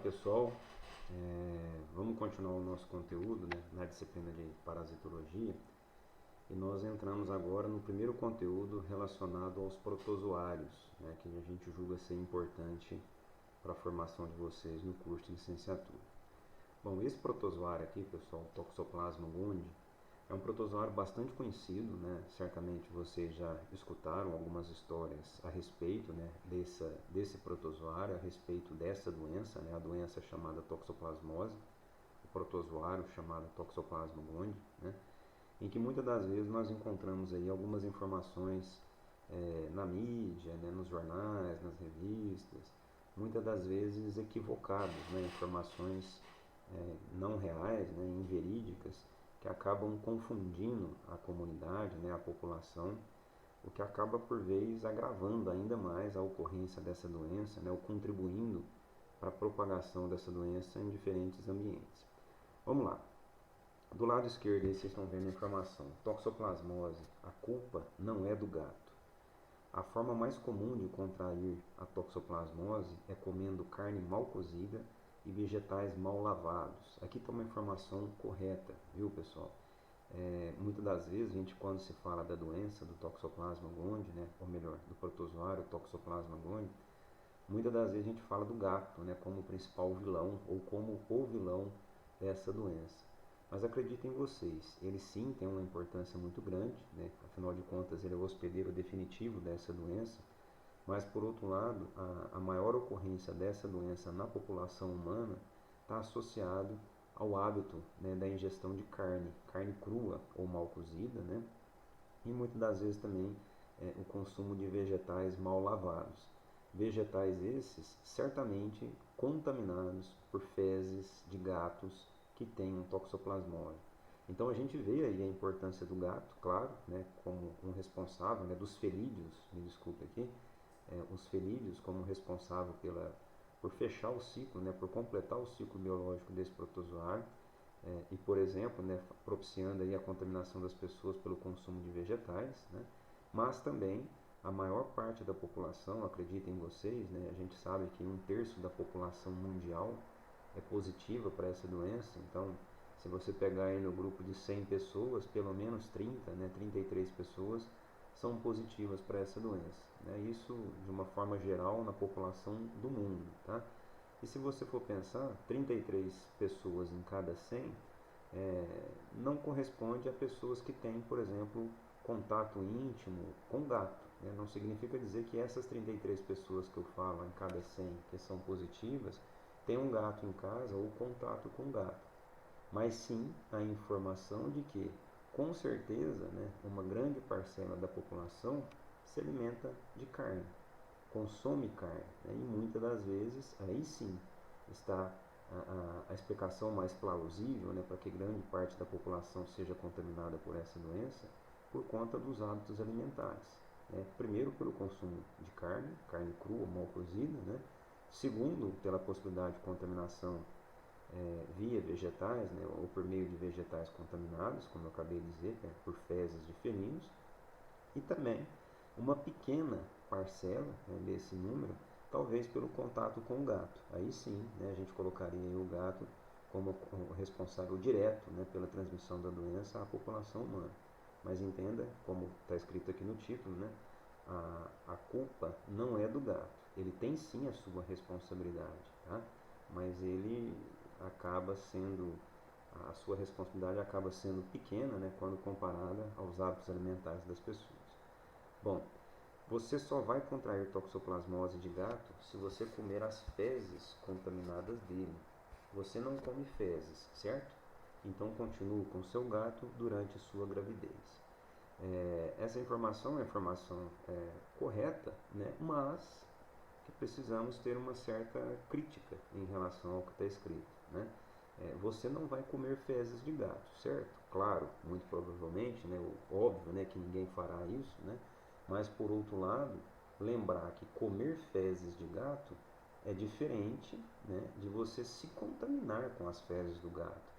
pessoal, vamos continuar o nosso conteúdo, né, na disciplina de parasitologia, e nós entramos agora no primeiro conteúdo relacionado aos protozoários, né, que a gente julga ser importante para a formação de vocês no curso de licenciatura. Bom, esse protozoário aqui, pessoal, Toxoplasma gondii, é um protozoário bastante conhecido, né? Certamente vocês já escutaram algumas histórias a respeito, né, desse protozoário, a respeito dessa doença, né, a doença chamada toxoplasmose, o protozoário chamado Toxoplasma gondii, né, em que muitas das vezes nós encontramos aí algumas informações na mídia, né, nos jornais, nas revistas, muitas das vezes equivocadas, né, informações não reais, né, inverídicas, que acabam confundindo a comunidade, né, a população, o que acaba por vezes agravando ainda mais a ocorrência dessa doença, né, ou contribuindo para a propagação dessa doença em diferentes ambientes. Vamos lá. Do lado esquerdo aí vocês estão vendo a informação. Toxoplasmose, a culpa não é do gato. A forma mais comum de contrair a toxoplasmose é comendo carne mal cozida e vegetais mal lavados. Aqui está uma informação correta, viu, pessoal? Muitas das vezes, a gente, quando se fala da doença do Toxoplasma gondii, né, ou melhor, do protozoário Toxoplasma gondii, muitas das vezes a gente fala do gato, né, como o principal vilão ou como o vilão dessa doença. Mas acreditem vocês, ele sim tem uma importância muito grande, né, afinal de contas ele é o hospedeiro definitivo dessa doença, mas por outro lado, a maior ocorrência dessa doença na população humana está associado ao hábito, né, da ingestão de carne crua ou mal cozida, né, e muitas das vezes também o consumo de vegetais mal lavados. Vegetais esses certamente contaminados por fezes de gatos que tenham toxoplasmose. Então a gente vê aí a importância do gato, claro, né, como um responsável, né, dos felídeos, me desculpe aqui, os felídeos como responsável por fechar o ciclo, né, por completar o ciclo biológico desse protozoário, e, por exemplo, né, propiciando aí a contaminação das pessoas pelo consumo de vegetais, né, mas também a maior parte da população, acreditem vocês, né, a gente sabe que 1/3 da população mundial é positiva para essa doença, então se você pegar aí no grupo de 100 pessoas, pelo menos 30, né, 33 pessoas são positivas para essa doença, né, isso de uma forma geral na população do mundo, tá? E se você for pensar, 33 pessoas em cada 100 não corresponde a pessoas que têm, por exemplo, contato íntimo com gato, né? Não significa dizer que essas 33 pessoas que eu falo em cada 100 que são positivas têm um gato em casa ou contato com gato, mas sim a informação de que, com certeza, né, uma grande parcela da população se alimenta de carne, consome carne, né, e muitas das vezes aí sim está a explicação mais plausível, né, para que grande parte da população seja contaminada por essa doença por conta dos hábitos alimentares, né? Primeiro pelo consumo de carne crua, mal cozida, né? Segundo, pela possibilidade de contaminação via vegetais, né, ou por meio de vegetais contaminados, como eu acabei de dizer, né, por fezes de felinos, e também uma pequena parcela, né, desse número, talvez pelo contato com o gato. Aí sim, né, a gente colocaria o gato como o responsável direto, né, pela transmissão da doença à população humana. Mas entenda, como está escrito aqui no título, né, a culpa não é do gato. Ele tem sim a sua responsabilidade, tá? Mas ele acaba sendo, a sua responsabilidade acaba sendo pequena, né, quando comparada aos hábitos alimentares das pessoas. Bom, você só vai contrair toxoplasmose de gato se você comer as fezes contaminadas dele. Você não come fezes, certo? Então continue com seu gato durante sua gravidez. Essa informação é informação correta, né? Mas que precisamos ter uma certa crítica em relação ao que está escrito, né? Você não vai comer fezes de gato, certo? Claro, muito provavelmente, né? Óbvio, né, que ninguém fará isso, né? Mas por outro lado, lembrar que comer fezes de gato é diferente, né, de você se contaminar com as fezes do gato.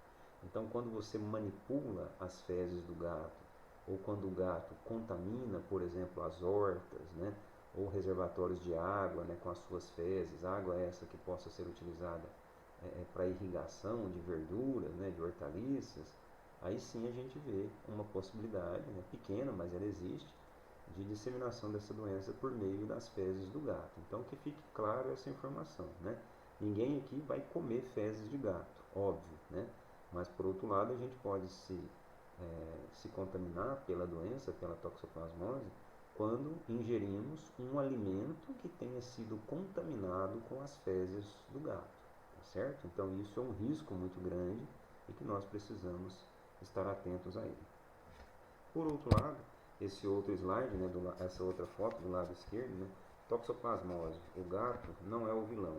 Então, quando você manipula as fezes do gato, ou quando o gato contamina, por exemplo, as hortas, né, ou reservatórios de água, né, com as suas fezes, água essa que possa ser utilizada para irrigação de verduras, né, de hortaliças, aí sim a gente vê uma possibilidade, né, pequena, mas ela existe, de disseminação dessa doença por meio das fezes do gato. Então que fique claro essa informação, né? Ninguém aqui vai comer fezes de gato, óbvio, né? Mas por outro lado a gente pode se contaminar pela doença, pela toxoplasmose, quando ingerimos um alimento que tenha sido contaminado com as fezes do gato, tá certo? Então isso é um risco muito grande e que nós precisamos estar atentos a ele. Por outro lado, esse outro slide, né, essa outra foto do lado esquerdo, né, toxoplasmose, o gato não é o vilão.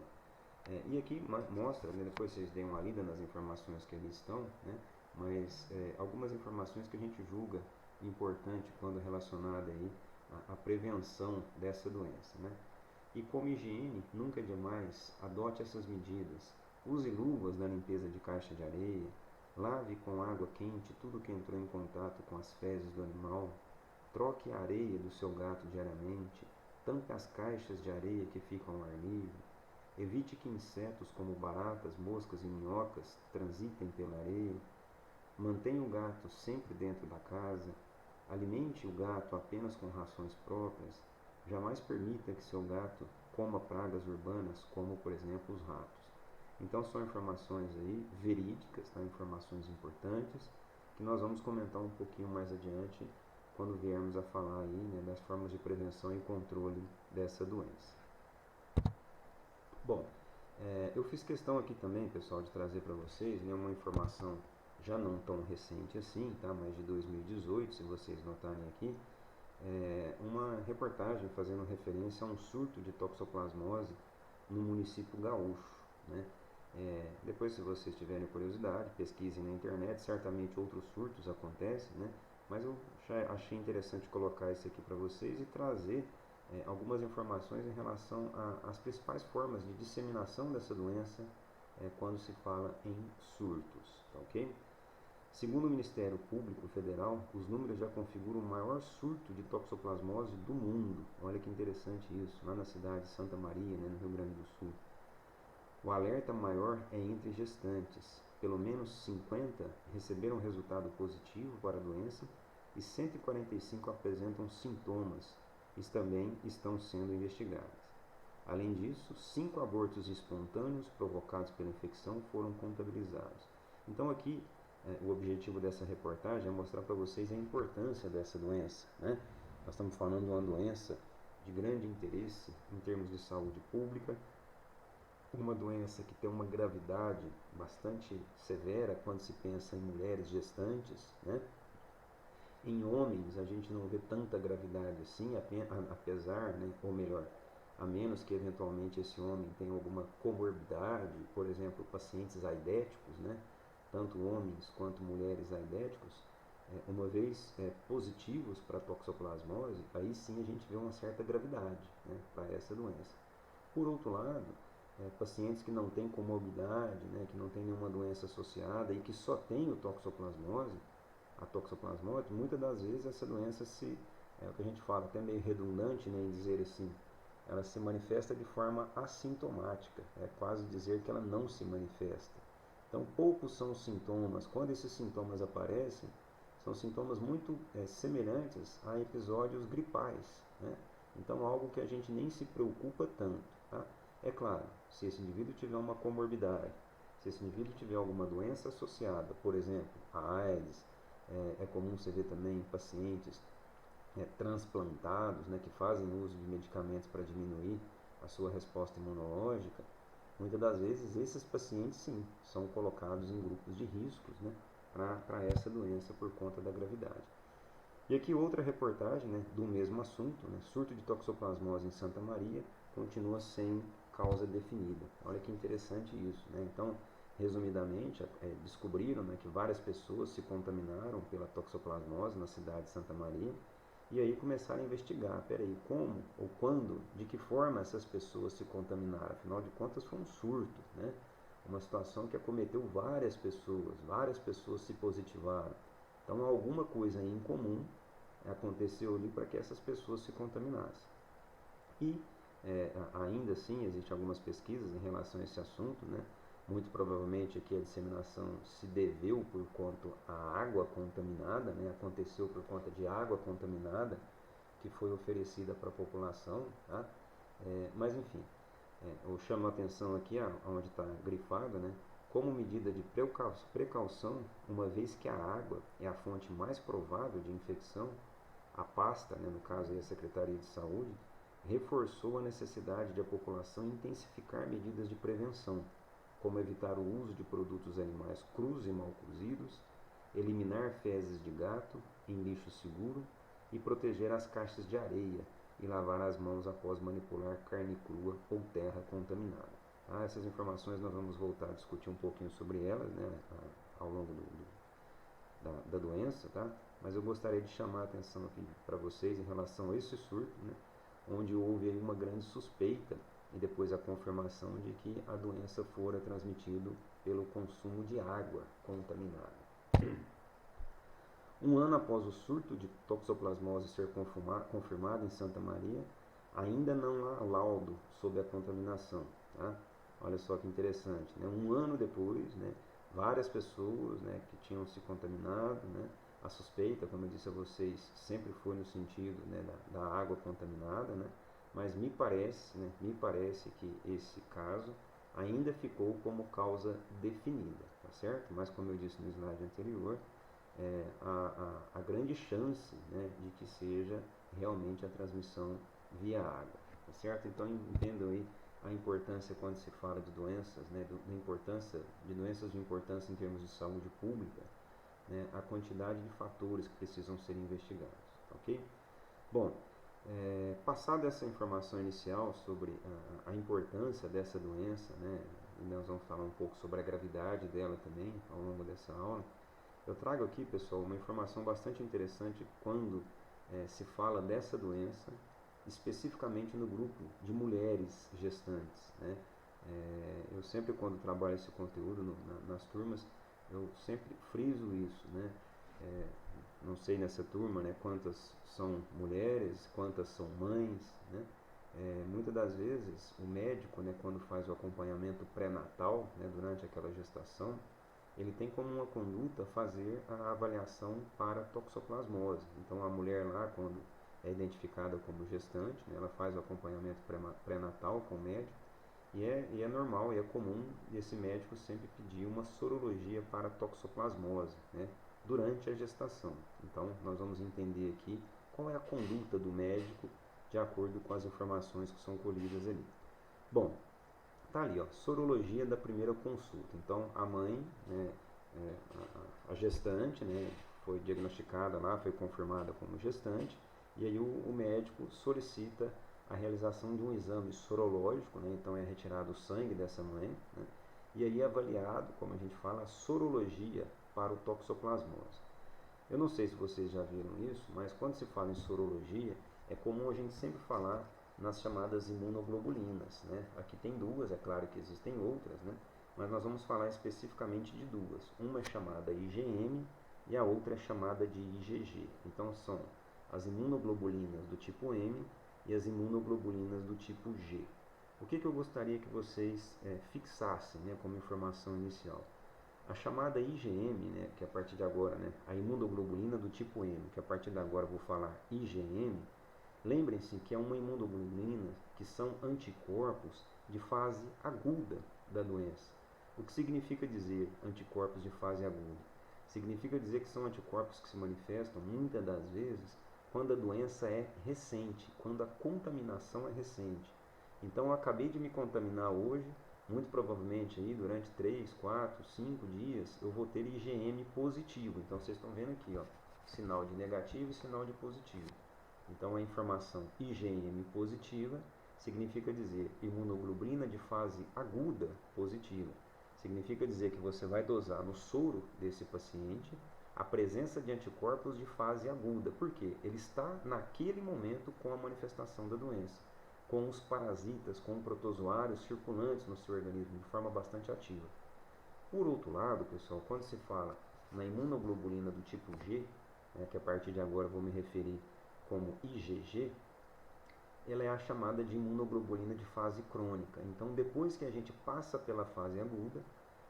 E aqui mostra, né, depois vocês deem uma lida nas informações que ali estão, né, mas algumas informações que a gente julga importante quando relacionada aí à prevenção dessa doença, né? E como higiene, nunca é demais, adote essas medidas. Use luvas na limpeza de caixa de areia, lave com água quente tudo que entrou em contato com as fezes do animal, troque a areia do seu gato diariamente, tampe as caixas de areia que ficam ao ar livre, evite que insetos como baratas, moscas e minhocas transitem pela areia, mantenha o gato sempre dentro da casa, alimente o gato apenas com rações próprias, jamais permita que seu gato coma pragas urbanas, como por exemplo os ratos. Então são informações aí verídicas, tá? Informações importantes, que nós vamos comentar um pouquinho mais adiante, quando viermos a falar aí, né, das formas de prevenção e controle dessa doença. Bom, eu fiz questão aqui também, pessoal, de trazer para vocês, né, uma informação já não tão recente assim, tá, mas de 2018, se vocês notarem aqui, uma reportagem fazendo referência a um surto de toxoplasmose no município gaúcho, né? Depois, se vocês tiverem curiosidade, pesquisem na internet, certamente outros surtos acontecem, né? Mas eu achei interessante colocar isso aqui para vocês e trazer algumas informações em relação às principais formas de disseminação dessa doença quando se fala em surtos, tá ok? Segundo o Ministério Público Federal, os números já configuram o maior surto de toxoplasmose do mundo. Olha que interessante isso, lá na cidade de Santa Maria, né, no Rio Grande do Sul. O alerta maior é entre gestantes. Pelo menos 50 receberam resultado positivo para a doença e 145 apresentam sintomas e também estão sendo investigadas. Além disso, 5 abortos espontâneos provocados pela infecção foram contabilizados. Então aqui, o objetivo dessa reportagem é mostrar para vocês a importância dessa doença, né? Nós estamos falando de uma doença de grande interesse em termos de saúde pública, uma doença que tem uma gravidade bastante severa quando se pensa em mulheres gestantes, né? Em homens a gente não vê tanta gravidade assim, apesar, né, ou melhor, a menos que eventualmente esse homem tenha alguma comorbidade, por exemplo, pacientes aidéticos, né? Tanto homens quanto mulheres aidéticos, uma vez positivos para a toxoplasmose, aí sim a gente vê uma certa gravidade, né, para essa doença. Por outro lado, pacientes que não têm comorbidade, né, que não têm nenhuma doença associada e que só têm a toxoplasmose, muitas das vezes essa doença é o que a gente fala, até meio redundante, né, em dizer assim, ela se manifesta de forma assintomática, é quase dizer que ela não se manifesta. Então, poucos são os sintomas. Quando esses sintomas aparecem, são sintomas muito semelhantes a episódios gripais, né? Então, algo que a gente nem se preocupa tanto, tá? É claro, se esse indivíduo tiver uma comorbidade, se esse indivíduo tiver alguma doença associada, por exemplo, a AIDS, é comum você ver também pacientes transplantados, né, que fazem uso de medicamentos para diminuir a sua resposta imunológica. Muitas das vezes esses pacientes sim são colocados em grupos de riscos, né, para essa doença por conta da gravidade. E aqui outra reportagem, né, do mesmo assunto, né, surto de toxoplasmose em Santa Maria continua sem causa definida. Olha que interessante isso, né? Então, resumidamente, descobriram, né, que várias pessoas se contaminaram pela toxoplasmose na cidade de Santa Maria e aí começaram a investigar, peraí, como ou quando, de que forma essas pessoas se contaminaram, afinal de contas foi um surto, né? Uma situação que acometeu várias pessoas se positivaram. Então alguma coisa em comum aconteceu ali para que essas pessoas se contaminassem. E ainda assim existem algumas pesquisas em relação a esse assunto, né? Muito provavelmente aqui a disseminação se deveu por conta à água contaminada, né? Aconteceu por conta de água contaminada que foi oferecida para a população, tá? Mas enfim, eu chamo a atenção aqui, onde está grifado, né? Como medida de precaução, uma vez que a água é a fonte mais provável de infecção, a pasta, né, no caso aí a Secretaria de Saúde, reforçou a necessidade de a população intensificar medidas de prevenção, como evitar o uso de produtos animais crus e mal cozidos, eliminar fezes de gato em lixo seguro e proteger as caixas de areia e lavar as mãos após manipular carne crua ou terra contaminada. Essas informações nós vamos voltar a discutir um pouquinho sobre elas, né, ao longo da doença, tá? Mas eu gostaria de chamar a atenção aqui para vocês em relação a esse surto, né, onde houve aí uma grande suspeita e depois a confirmação de que a doença fora transmitida pelo consumo de água contaminada. Um ano após o surto de toxoplasmose ser confirmado em Santa Maria, ainda não há laudo sobre a contaminação. Tá? Olha só que interessante. Né? Um ano depois, né, várias pessoas, né, que tinham se contaminado, né, a suspeita, como eu disse a vocês, sempre foi no sentido, né, da água contaminada, né, mas me parece que esse caso ainda ficou como causa definida, tá certo? Mas como eu disse no slide anterior, a grande chance, né, de que seja realmente a transmissão via água, tá certo? Então entendam aí a importância quando se fala de doenças, né, da importância de doenças de importância em termos de saúde pública, né, a quantidade de fatores que precisam ser investigados, ok? Bom, passada essa informação inicial sobre a importância dessa doença, né, e nós vamos falar um pouco sobre a gravidade dela também ao longo dessa aula. Eu trago aqui, pessoal, uma informação bastante interessante quando se fala dessa doença, especificamente no grupo de mulheres gestantes, né? Eu sempre, quando trabalho esse conteúdo nas turmas, eu sempre friso isso, né? Não sei nessa turma, né, quantas são mulheres, quantas são mães, né? Muitas das vezes o médico, né, quando faz o acompanhamento pré-natal, né, durante aquela gestação, ele tem como uma conduta fazer a avaliação para toxoplasmose. Então a mulher lá, quando é identificada como gestante, né, ela faz o acompanhamento pré-natal com o médico e é normal e é comum esse médico sempre pedir uma sorologia para toxoplasmose, né, durante a gestação. Então nós vamos entender aqui qual é a conduta do médico de acordo com as informações que são colhidas ali. Bom, tá ali, ó, sorologia da primeira consulta. Então a mãe, né, a gestante, né, foi diagnosticada lá, foi confirmada como gestante, e aí o médico solicita a realização de um exame sorológico, né, então é retirado o sangue dessa mãe, né, e aí é avaliado, como a gente fala, a sorologia para o toxoplasmose. Eu não sei se vocês já viram isso, mas quando se fala em sorologia, é comum a gente sempre falar nas chamadas imunoglobulinas, né? Aqui tem duas, é claro que existem outras, né? Mas nós vamos falar especificamente de duas. Uma é chamada IgM e a outra é chamada de IgG. Então são as imunoglobulinas do tipo M e as imunoglobulinas do tipo G. O que eu gostaria que vocês fixassem, né, como informação inicial? A chamada IgM, né, que a partir de agora, né, a imunoglobulina do tipo M, que a partir de agora eu vou falar IgM, lembrem-se que é uma imunoglobulina que são anticorpos de fase aguda da doença. O que significa dizer anticorpos de fase aguda? Significa dizer que são anticorpos que se manifestam, muitas das vezes, quando a doença é recente, quando a contaminação é recente. Então, eu acabei de me contaminar hoje, muito provavelmente aí durante 3, 4, 5 dias eu vou ter IgM positivo. Então vocês estão vendo aqui, ó, sinal de negativo e sinal de positivo. Então a informação IgM positiva significa dizer imunoglobulina de fase aguda positiva. Significa dizer que você vai dosar no soro desse paciente a presença de anticorpos de fase aguda. Por quê? Ele está naquele momento com a manifestação da doença, com os parasitas, com protozoários circulantes no seu organismo de forma bastante ativa. Por outro lado, pessoal, quando se fala na imunoglobulina do tipo G, que a partir de agora eu vou me referir como IgG, ela é a chamada de imunoglobulina de fase crônica. Então, depois que a gente passa pela fase aguda,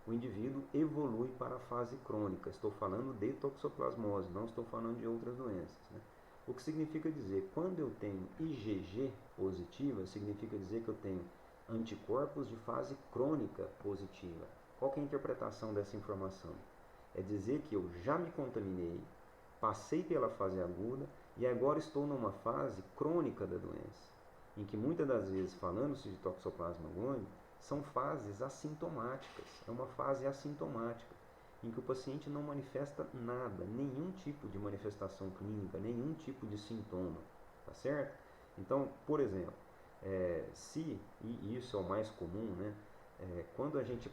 o indivíduo evolui para a fase crônica. Estou falando de toxoplasmose, não estou falando de outras doenças, né? O que significa dizer, quando eu tenho IgG positiva, significa dizer que eu tenho anticorpos de fase crônica positiva. Qual que é a interpretação dessa informação? É dizer que eu já me contaminei, passei pela fase aguda e agora estou numa fase crônica da doença, em que muitas das vezes, falando-se de Toxoplasma gondii, são fases assintomáticas. É uma fase assintomática, em que o paciente não manifesta nada, nenhum tipo de manifestação clínica, nenhum tipo de sintoma, tá certo? Então, por exemplo, e isso é o mais comum, né? Quando a gente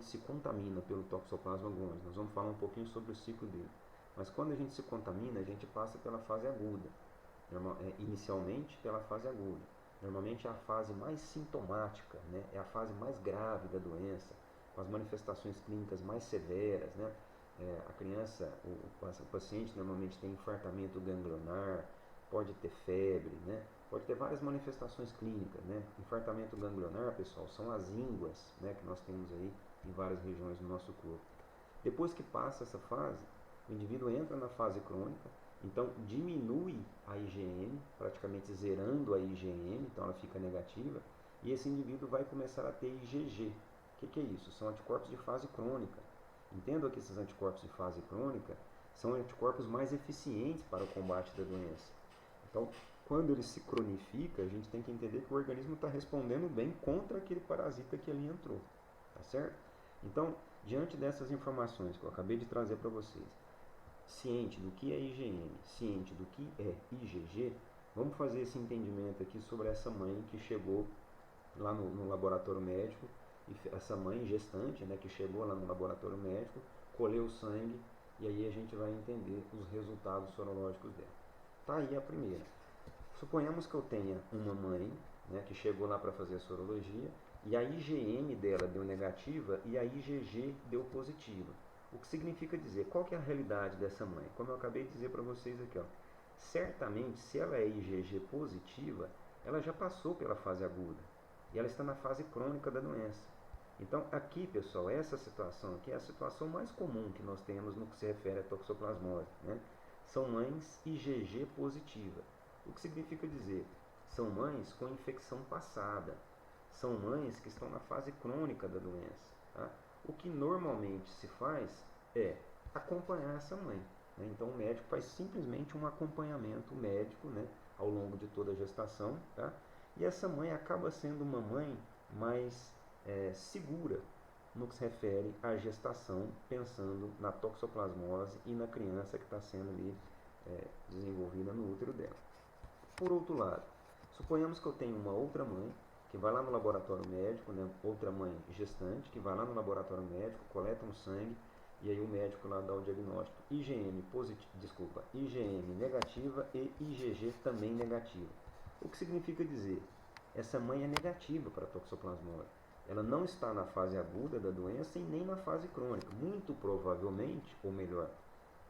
se contamina pelo Toxoplasma gondii, nós vamos falar um pouquinho sobre o ciclo dele, mas quando a gente se contamina, a gente passa pela fase aguda, inicialmente pela fase aguda. Normalmente é a fase mais sintomática, né? É a fase mais grave da doença, com as manifestações clínicas mais severas, né? A criança, o paciente normalmente tem infartamento ganglionar, pode ter febre, né? Pode ter várias manifestações clínicas, né? Infartamento ganglionar, pessoal, são as ínguas, né, que nós temos aí em várias regiões do nosso corpo. Depois que passa essa fase, o indivíduo entra na fase crônica, então diminui a IgM, praticamente zerando a IgM, então ela fica negativa, e esse indivíduo vai começar a ter IgG. O que é isso? São anticorpos de fase crônica. Entendo que esses anticorpos de fase crônica são anticorpos mais eficientes para o combate da doença. Então, quando ele se cronifica, a gente tem que entender que o organismo está respondendo bem contra aquele parasita que ali entrou, tá certo? Então, diante dessas informações que eu acabei de trazer para vocês, ciente do que é IgM, ciente do que é IgG, vamos fazer esse entendimento aqui sobre essa mãe que chegou lá no laboratório médico, essa mãe gestante, né, que chegou lá no laboratório médico, colheu o sangue, e aí a gente vai entender os resultados sorológicos dela. Tá aí a primeira. Suponhamos que eu tenha uma mãe, né, que chegou lá para fazer a sorologia, e a IgM dela deu negativa e a IgG deu positiva. O que significa dizer, qual que é a realidade dessa mãe? Como eu acabei de dizer para vocês aqui, ó, certamente, se ela é IgG positiva, ela já passou pela fase aguda, e ela está na fase crônica da doença. Então, aqui, pessoal, essa situação aqui é a situação mais comum que nós temos no que se refere à toxoplasmose, né? São mães IgG positiva. O que significa dizer? São mães com infecção passada. São mães que estão na fase crônica da doença. Tá? O que normalmente se faz é acompanhar essa mãe, né? Então o médico faz simplesmente um acompanhamento médico, né, ao longo de toda a gestação. Tá? E essa mãe acaba sendo uma mãe mais segura no que se refere à gestação, pensando na toxoplasmose e na criança que está sendo ali desenvolvida no útero dela. Por outro lado, suponhamos que eu tenho uma outra mãe que vai lá no laboratório médico, né, outra mãe gestante, que vai lá no laboratório médico, coleta um sangue, e aí o médico lá dá o diagnóstico IgM negativa e IgG também negativa. O que significa dizer? Essa mãe é negativa para a toxoplasmose. Ela não está na fase aguda da doença e nem na fase crônica. Muito provavelmente, ou melhor,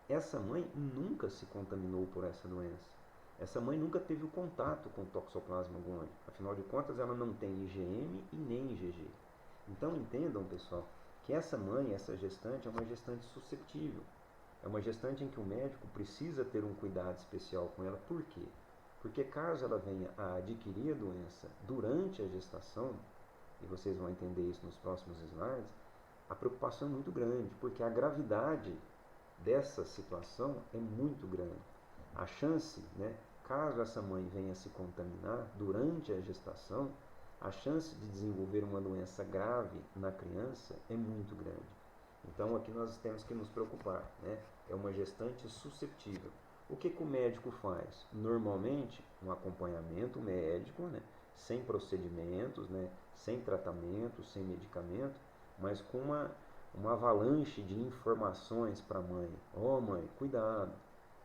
essa mãe nunca se contaminou por essa doença. Essa mãe nunca teve o contato com o Toxoplasma gondii. Afinal de contas, ela não tem IgM e nem IgG. Então entendam, pessoal, que essa mãe, essa gestante, é uma gestante suscetível. É uma gestante em que o médico precisa ter um cuidado especial com ela. Por quê? Porque caso ela venha a adquirir a doença durante a gestação, e vocês vão entender isso nos próximos slides, a preocupação é muito grande, porque a gravidade dessa situação é muito grande. A chance, né, caso essa mãe venha se contaminar durante a gestação, a chance de desenvolver uma doença grave na criança é muito grande. Então aqui nós temos que nos preocupar, né? É uma gestante suscetível. O que o médico faz? Normalmente, um acompanhamento médico, né, sem procedimentos, né, sem tratamento, sem medicamento, mas com uma avalanche de informações para a mãe. Ó, mãe, cuidado,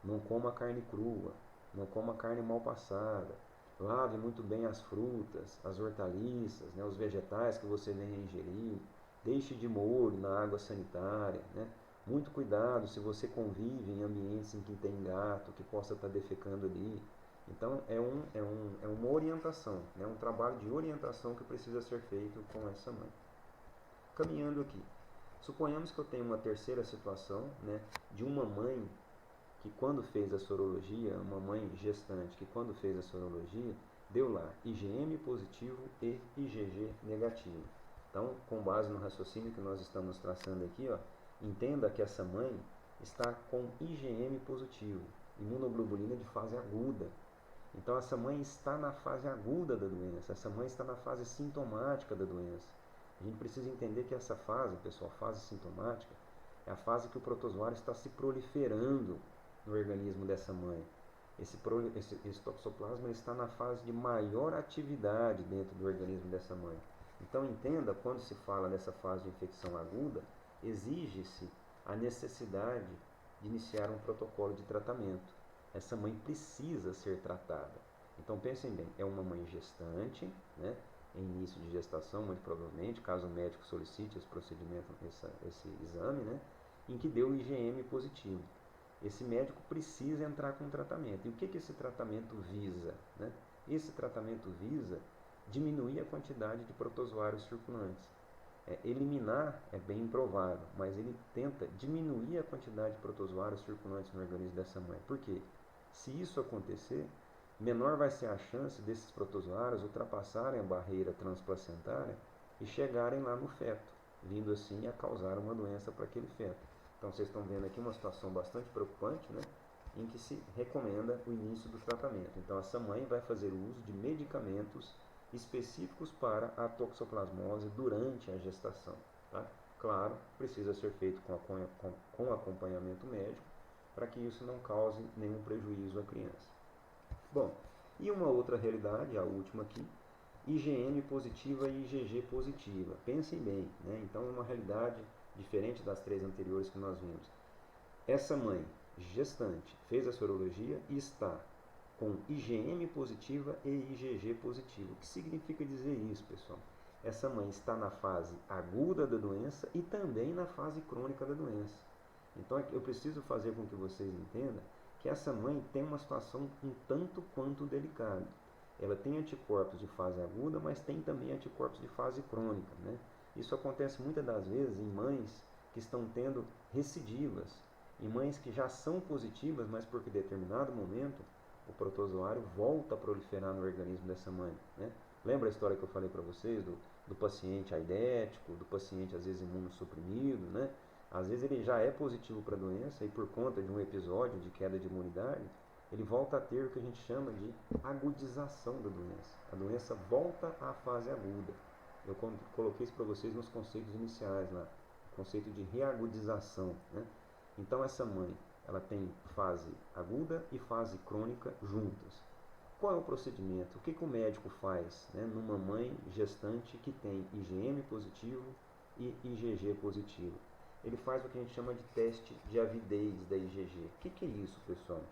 não coma carne crua, não coma carne mal passada, lave muito bem as frutas, as hortaliças, né, os vegetais que você venha ingerir, deixe de molho na água sanitária, né? Muito cuidado se você convive em ambientes em que tem gato, que possa estar defecando ali. Então é uma orientação, né? Um trabalho de orientação que precisa ser feito com essa mãe. Caminhando aqui, suponhamos que eu tenho uma terceira situação, né, de uma mãe que quando fez a sorologia, uma mãe gestante que quando fez a sorologia, deu lá IgM positivo e IgG negativo. Então, com base no raciocínio que nós estamos traçando aqui, ó, entenda que essa mãe está com IgM positivo, imunoglobulina de fase aguda. Então, essa mãe está na fase aguda da doença, essa mãe está na fase sintomática da doença. A gente precisa entender que essa fase, pessoal, fase sintomática, é a fase que o protozoário está se proliferando no organismo dessa mãe. Esse toxoplasma está na fase de maior atividade dentro do organismo dessa mãe. Então entenda, quando se fala dessa fase de infecção aguda, exige-se a necessidade de iniciar um protocolo de tratamento. Essa mãe precisa ser tratada. Então pensem bem, é uma mãe gestante, né, em início de gestação, muito provavelmente, caso o médico solicite esse procedimento, esse exame, né, em que deu IgM positivo. Esse médico precisa entrar com tratamento. E o que esse tratamento visa, né? Esse tratamento visa diminuir a quantidade de protozoários circulantes. Eliminar é bem improvável, mas ele tenta diminuir a quantidade de protozoários circulantes no organismo dessa mãe. Por quê? Se isso acontecer, menor vai ser a chance desses protozoários ultrapassarem a barreira transplacentária e chegarem lá no feto, vindo assim a causar uma doença para aquele feto. Então vocês estão vendo aqui uma situação bastante preocupante, né, em que se recomenda o início do tratamento. Então essa mãe vai fazer uso de medicamentos específicos para a toxoplasmose durante a gestação. Tá? Claro, precisa ser feito com acompanhamento médico para que isso não cause nenhum prejuízo à criança. Bom, e uma outra realidade, a última aqui, IgM positiva e IgG positiva. Pensem bem, né? Então é uma realidade diferente das três anteriores que nós vimos. Essa mãe gestante fez a sorologia e está com IgM positiva e IgG positivo. O que significa dizer isso, pessoal? Essa mãe está na fase aguda da doença e também na fase crônica da doença. Então eu preciso fazer com que vocês entendam que essa mãe tem uma situação um tanto quanto delicada. Ela tem anticorpos de fase aguda, mas tem também anticorpos de fase crônica, né? Isso acontece muitas das vezes em mães que estão tendo recidivas, em mães que já são positivas, mas porque em determinado momento o protozoário volta a proliferar no organismo dessa mãe, né? Lembra a história que eu falei para vocês do paciente aidético, do paciente às vezes imunossuprimido, né? Às vezes ele já é positivo para a doença e por conta de um episódio de queda de imunidade, ele volta a ter o que a gente chama de agudização da doença. A doença volta à fase aguda. Eu coloquei isso para vocês nos conceitos iniciais lá, o conceito de reagudização, né? Então essa mãe, ela tem fase aguda e fase crônica juntas. Qual é o procedimento? O que o médico faz, né, numa mãe gestante que tem IgM positivo e IgG positivo? Ele faz o que a gente chama de teste de avidez da IgG. O que é isso, pessoal?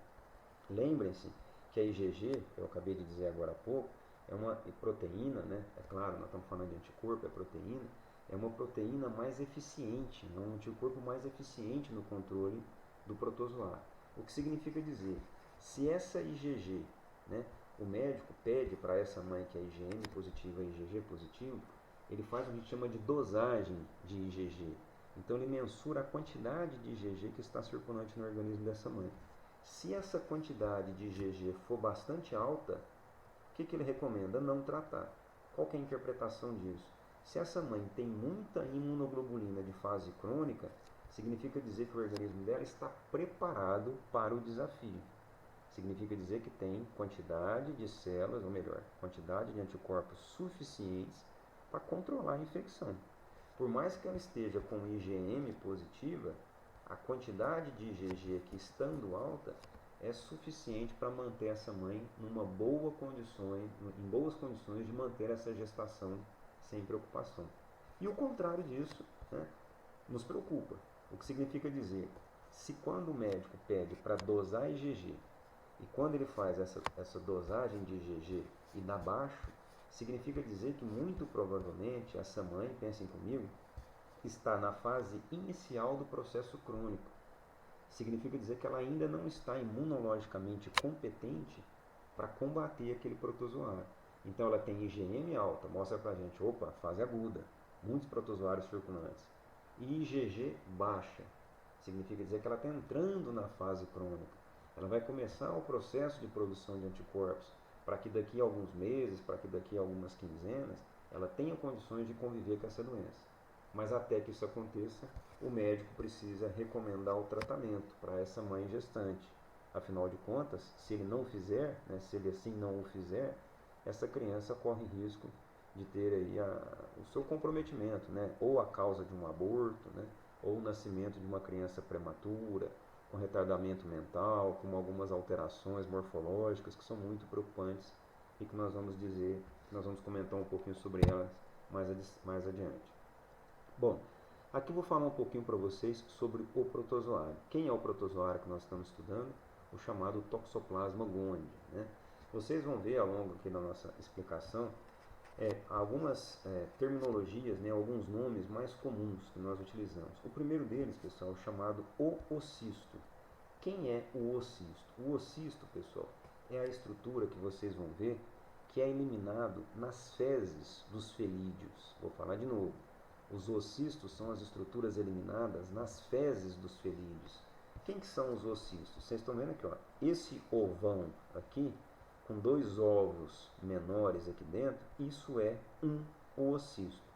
Lembrem-se que a IgG, eu acabei de dizer agora há pouco, é uma proteína, né? É claro, nós estamos falando de anticorpo, é proteína. É uma proteína mais eficiente, é um anticorpo mais eficiente no controle do protozoário. O que significa dizer, se essa IgG, né, o médico pede para essa mãe que é IgM positiva e IgG positivo, ele faz o que a gente chama de dosagem de IgG. Então ele mensura a quantidade de IgG que está circulante no organismo dessa mãe. Se essa quantidade de IgG for bastante alta, o que ele recomenda? Não tratar. Qual que é a interpretação disso? Se essa mãe tem muita imunoglobulina de fase crônica, significa dizer que o organismo dela está preparado para o desafio. Significa dizer que tem quantidade de células, ou melhor, quantidade de anticorpos suficientes para controlar a infecção. Por mais que ela esteja com IgM positiva, a quantidade de IgG aqui estando alta é suficiente para manter essa mãe em boas condições de manter essa gestação sem preocupação. E o contrário disso, né, nos preocupa. O que significa dizer, se quando o médico pede para dosar IgG e quando ele faz essa dosagem de IgG e dá baixo, significa dizer que muito provavelmente essa mãe, pensem comigo, está na fase inicial do processo crônico. Significa dizer que ela ainda não está imunologicamente competente para combater aquele protozoário. Então ela tem IgM alta, mostra pra gente, opa, fase aguda, muitos protozoários circulantes. E IgG baixa, significa dizer que ela está entrando na fase crônica. Ela vai começar o processo de produção de anticorpos para que daqui a alguns meses, para que daqui a algumas quinzenas, ela tenha condições de conviver com essa doença. Mas até que isso aconteça, o médico precisa recomendar o tratamento para essa mãe gestante. Afinal de contas, se ele não fizer, né, se ele assim não o fizer, essa criança corre risco de ter aí o seu comprometimento, né, ou a causa de um aborto, né, ou o nascimento de uma criança prematura, com retardamento mental, com algumas alterações morfológicas que são muito preocupantes e que nós vamos dizer, nós vamos comentar um pouquinho sobre elas mais adiante. Bom, aqui eu vou falar um pouquinho para vocês sobre o protozoário. Quem é o protozoário que nós estamos estudando? O chamado Toxoplasma gondii, né? Vocês vão ver ao longo aqui da nossa explicação algumas terminologias, né, alguns nomes mais comuns que nós utilizamos. O primeiro deles, pessoal, é o chamado oocisto. Quem é o oocisto? O oocisto, pessoal, é a estrutura que vocês vão ver que é eliminado nas fezes dos felídeos. Vou falar de novo. Os oocistos são as estruturas eliminadas nas fezes dos felídeos. Quem que são os oocistos? Vocês estão vendo aqui, ó, esse ovão aqui, com dois ovos menores aqui dentro, isso é um oocisto.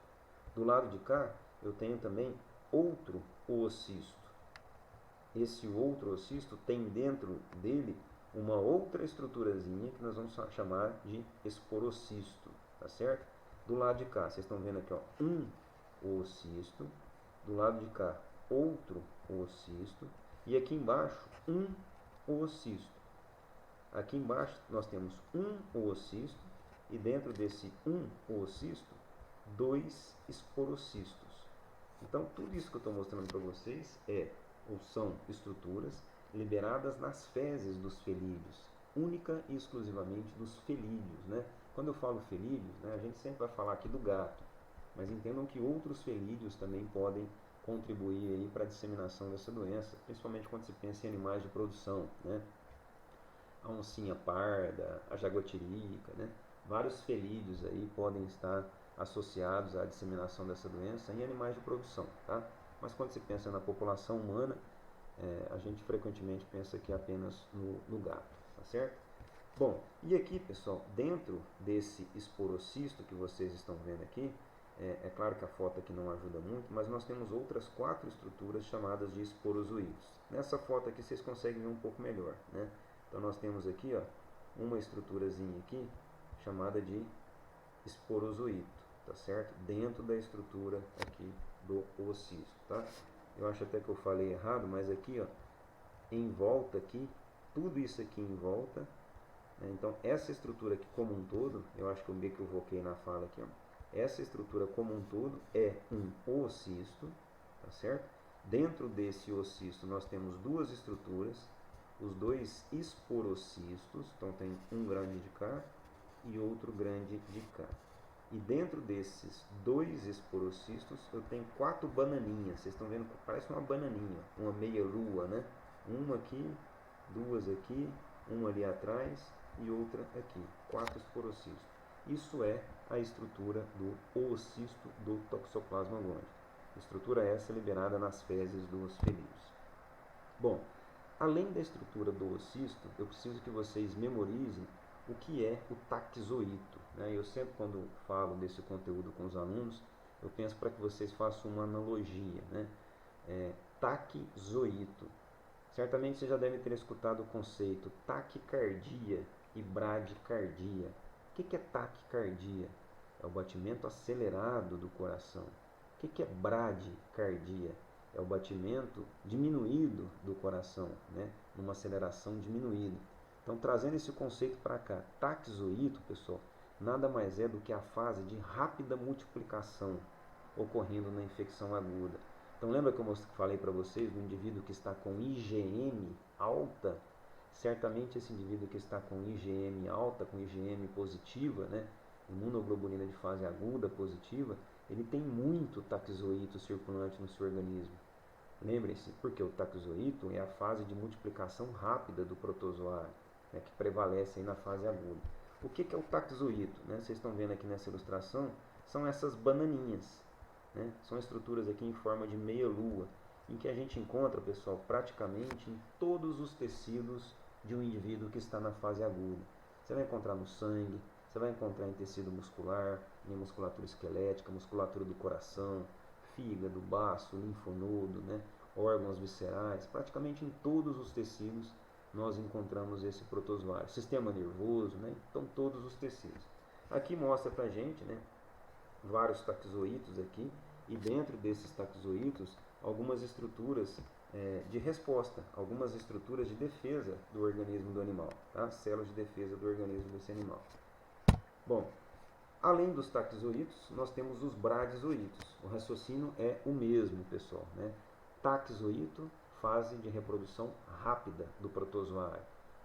Do lado de cá, eu tenho também outro oocisto. Esse outro oocisto tem dentro dele uma outra estruturazinha que nós vamos chamar de esporocisto, tá certo? Do lado de cá, vocês estão vendo aqui, ó, um oocisto, do lado de cá, outro oocisto, e aqui embaixo, um oocisto. Aqui embaixo nós temos um oocisto e dentro desse um oocisto, dois esporocistos. Então tudo isso que eu estou mostrando para vocês ou são estruturas liberadas nas fezes dos felídeos, única e exclusivamente dos felídeos, né? Quando eu falo felídeos, né, a gente sempre vai falar aqui do gato, mas entendam que outros felídeos também podem contribuir para a disseminação dessa doença, principalmente quando se pensa em animais de produção, né? A oncinha parda, a jaguatirica, né? Vários felídeos aí podem estar associados à disseminação dessa doença em animais de produção, tá? Mas quando se pensa na população humana, a gente frequentemente pensa aqui apenas no gato, tá certo? Bom, e aqui, pessoal, dentro desse esporocisto que vocês estão vendo aqui, é claro que a foto aqui não ajuda muito, mas nós temos outras 4 estruturas chamadas de esporozoídos. Nessa foto aqui vocês conseguem ver um pouco melhor, né? Então nós temos aqui, ó, uma estruturazinha aqui chamada de esporozoito, tá certo? Dentro da estrutura aqui do oocisto, tá? Eu acho até que eu falei errado, mas aqui, ó, em volta aqui, tudo isso aqui em volta, né? Então essa estrutura aqui como um todo, eu acho que eu me equivoquei na fala aqui, ó. Essa estrutura como um todo é um oocisto, tá certo? Dentro desse oocisto nós temos duas estruturas, os dois esporocistos, então tem um grande de cá e outro grande de cá. E dentro desses dois esporocistos eu tenho 4 bananinhas, vocês estão vendo, parece uma bananinha, uma meia lua, né? Uma aqui, duas aqui, uma ali atrás e outra aqui, 4 esporocistos. Isso é a estrutura do oocisto do Toxoplasma gondii. Estrutura essa liberada nas fezes dos felídeos. Bom, além da estrutura do oocisto, eu preciso que vocês memorizem o que é o taxoito, né? Eu sempre, quando falo desse conteúdo com os alunos, eu penso para que vocês façam uma analogia, né? Taquizoito. Certamente vocês já devem ter escutado o conceito taquicardia e bradicardia. O que é taquicardia? É o batimento acelerado do coração. O que é bradicardia? É o batimento diminuído do coração, né? Numa aceleração diminuída. Então, trazendo esse conceito para cá, taxoito, pessoal, nada mais é do que a fase de rápida multiplicação ocorrendo na infecção aguda. Então, lembra que eu falei para vocês do indivíduo que está com IgM alta? Certamente esse indivíduo que está com IgM alta, com IgM positiva, né, imunoglobulina de fase aguda positiva, ele tem muito taxoito circulante no seu organismo. Lembrem-se, porque o taxoito é a fase de multiplicação rápida do protozoário, né, que prevalece aí na fase aguda. O que é o taxoíto? Né? Vocês estão vendo aqui nessa ilustração, são essas bananinhas. Né? São estruturas aqui em forma de meia-lua, em que a gente encontra, pessoal, praticamente em todos os tecidos de um indivíduo que está na fase aguda. Você vai encontrar no sangue, você vai encontrar em tecido muscular, em musculatura esquelética, musculatura do coração, fígado, baço, linfonodo, né? Órgãos viscerais, praticamente em todos os tecidos nós encontramos esse protozoário. Sistema nervoso, né? Então todos os tecidos. Aqui mostra pra gente, né, vários taxoítos aqui, e dentro desses taxoítos algumas estruturas de resposta, algumas estruturas de defesa do organismo do animal, tá? Células de defesa do organismo desse animal. Bom, além dos taxoítos, nós temos os bradizoítos. O raciocínio é o mesmo, pessoal, né? Taxoíto, fase de reprodução rápida do protozoário.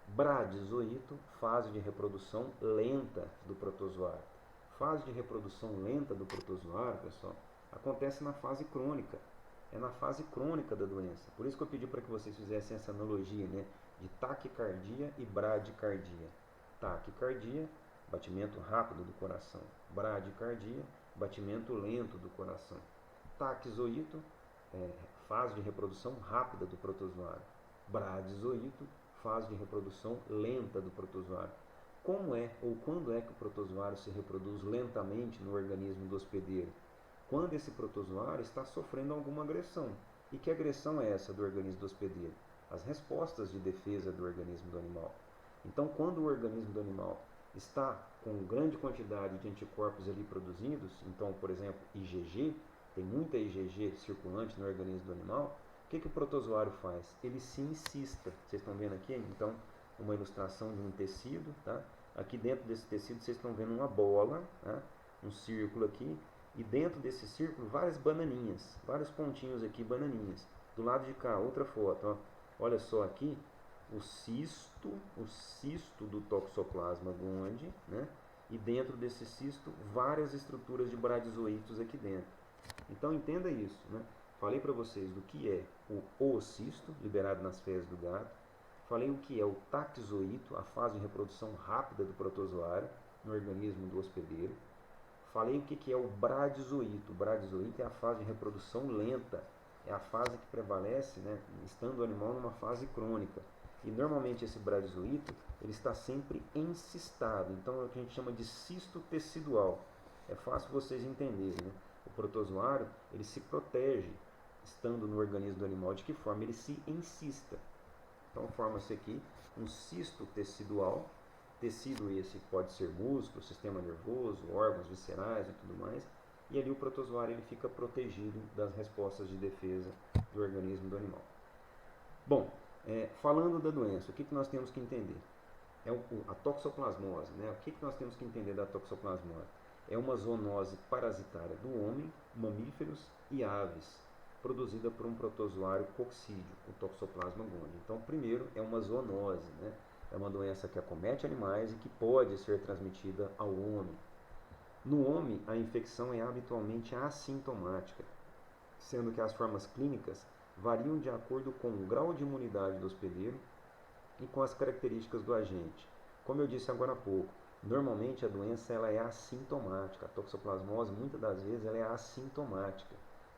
Bradizoíto, fase de reprodução lenta do protozoário. Fase de reprodução lenta do protozoário, pessoal, acontece na fase crônica. É na fase crônica da doença. Por isso que eu pedi para que vocês fizessem essa analogia, né, de taquicardia e bradicardia. Taquicardia, batimento rápido do coração. Bradicardia, batimento lento do coração. Taxoíto, fase de reprodução rápida do protozoário. Bradizoíto, fase de reprodução lenta do protozoário. Como é ou quando é que o protozoário se reproduz lentamente no organismo do hospedeiro? Quando esse protozoário está sofrendo alguma agressão. E que agressão é essa do organismo do hospedeiro? As respostas de defesa do organismo do animal. Então, quando o organismo do animal está com grande quantidade de anticorpos ali produzidos, então, por exemplo, IgG, tem muita IgG circulante no organismo do animal, o que o protozoário faz? Ele se incista. Vocês estão vendo aqui, então, uma ilustração de um tecido, tá? Aqui dentro desse tecido vocês estão vendo uma bola, tá? Um círculo aqui, e dentro desse círculo várias bananinhas, vários pontinhos aqui, bananinhas. Do lado de cá, outra foto, ó. Olha só aqui, o cisto do Toxoplasma gondii, né? E dentro desse cisto, várias estruturas de bradizoítos aqui dentro. Então entenda isso, né? Falei para vocês do que é o oocisto, liberado nas fezes do gato. Falei o que é o taxoíto, a fase de reprodução rápida do protozoário no organismo do hospedeiro. Falei o que é o bradizoíto. O bradizoíto é a fase de reprodução lenta, é a fase que prevalece, né, estando o animal numa fase crônica. E normalmente esse bradizoíto ele está sempre encistado, então é o que a gente chama de cisto tecidual. É fácil vocês entenderem, né? O protozoário ele se protege estando no organismo do animal. De que forma? Ele se encista. Então forma-se aqui um cisto tecidual, tecido esse pode ser músculo, sistema nervoso, órgãos viscerais e tudo mais, e ali o protozoário ele fica protegido das respostas de defesa do organismo do animal. Bom, falando da doença, o que nós temos que entender? É a toxoplasmose, né? O que nós temos que entender da toxoplasmose? É uma zoonose parasitária do homem, mamíferos e aves, produzida por um protozoário coccídeo, o Toxoplasma gondii. Então, primeiro, é uma zoonose, né? É uma doença que acomete animais e que pode ser transmitida ao homem. No homem, a infecção é habitualmente assintomática, sendo que as formas clínicas variam de acordo com o grau de imunidade do hospedeiro e com as características do agente. Como eu disse agora há pouco, normalmente a doença ela é assintomática. A toxoplasmose, muitas das vezes, ela é assintomática.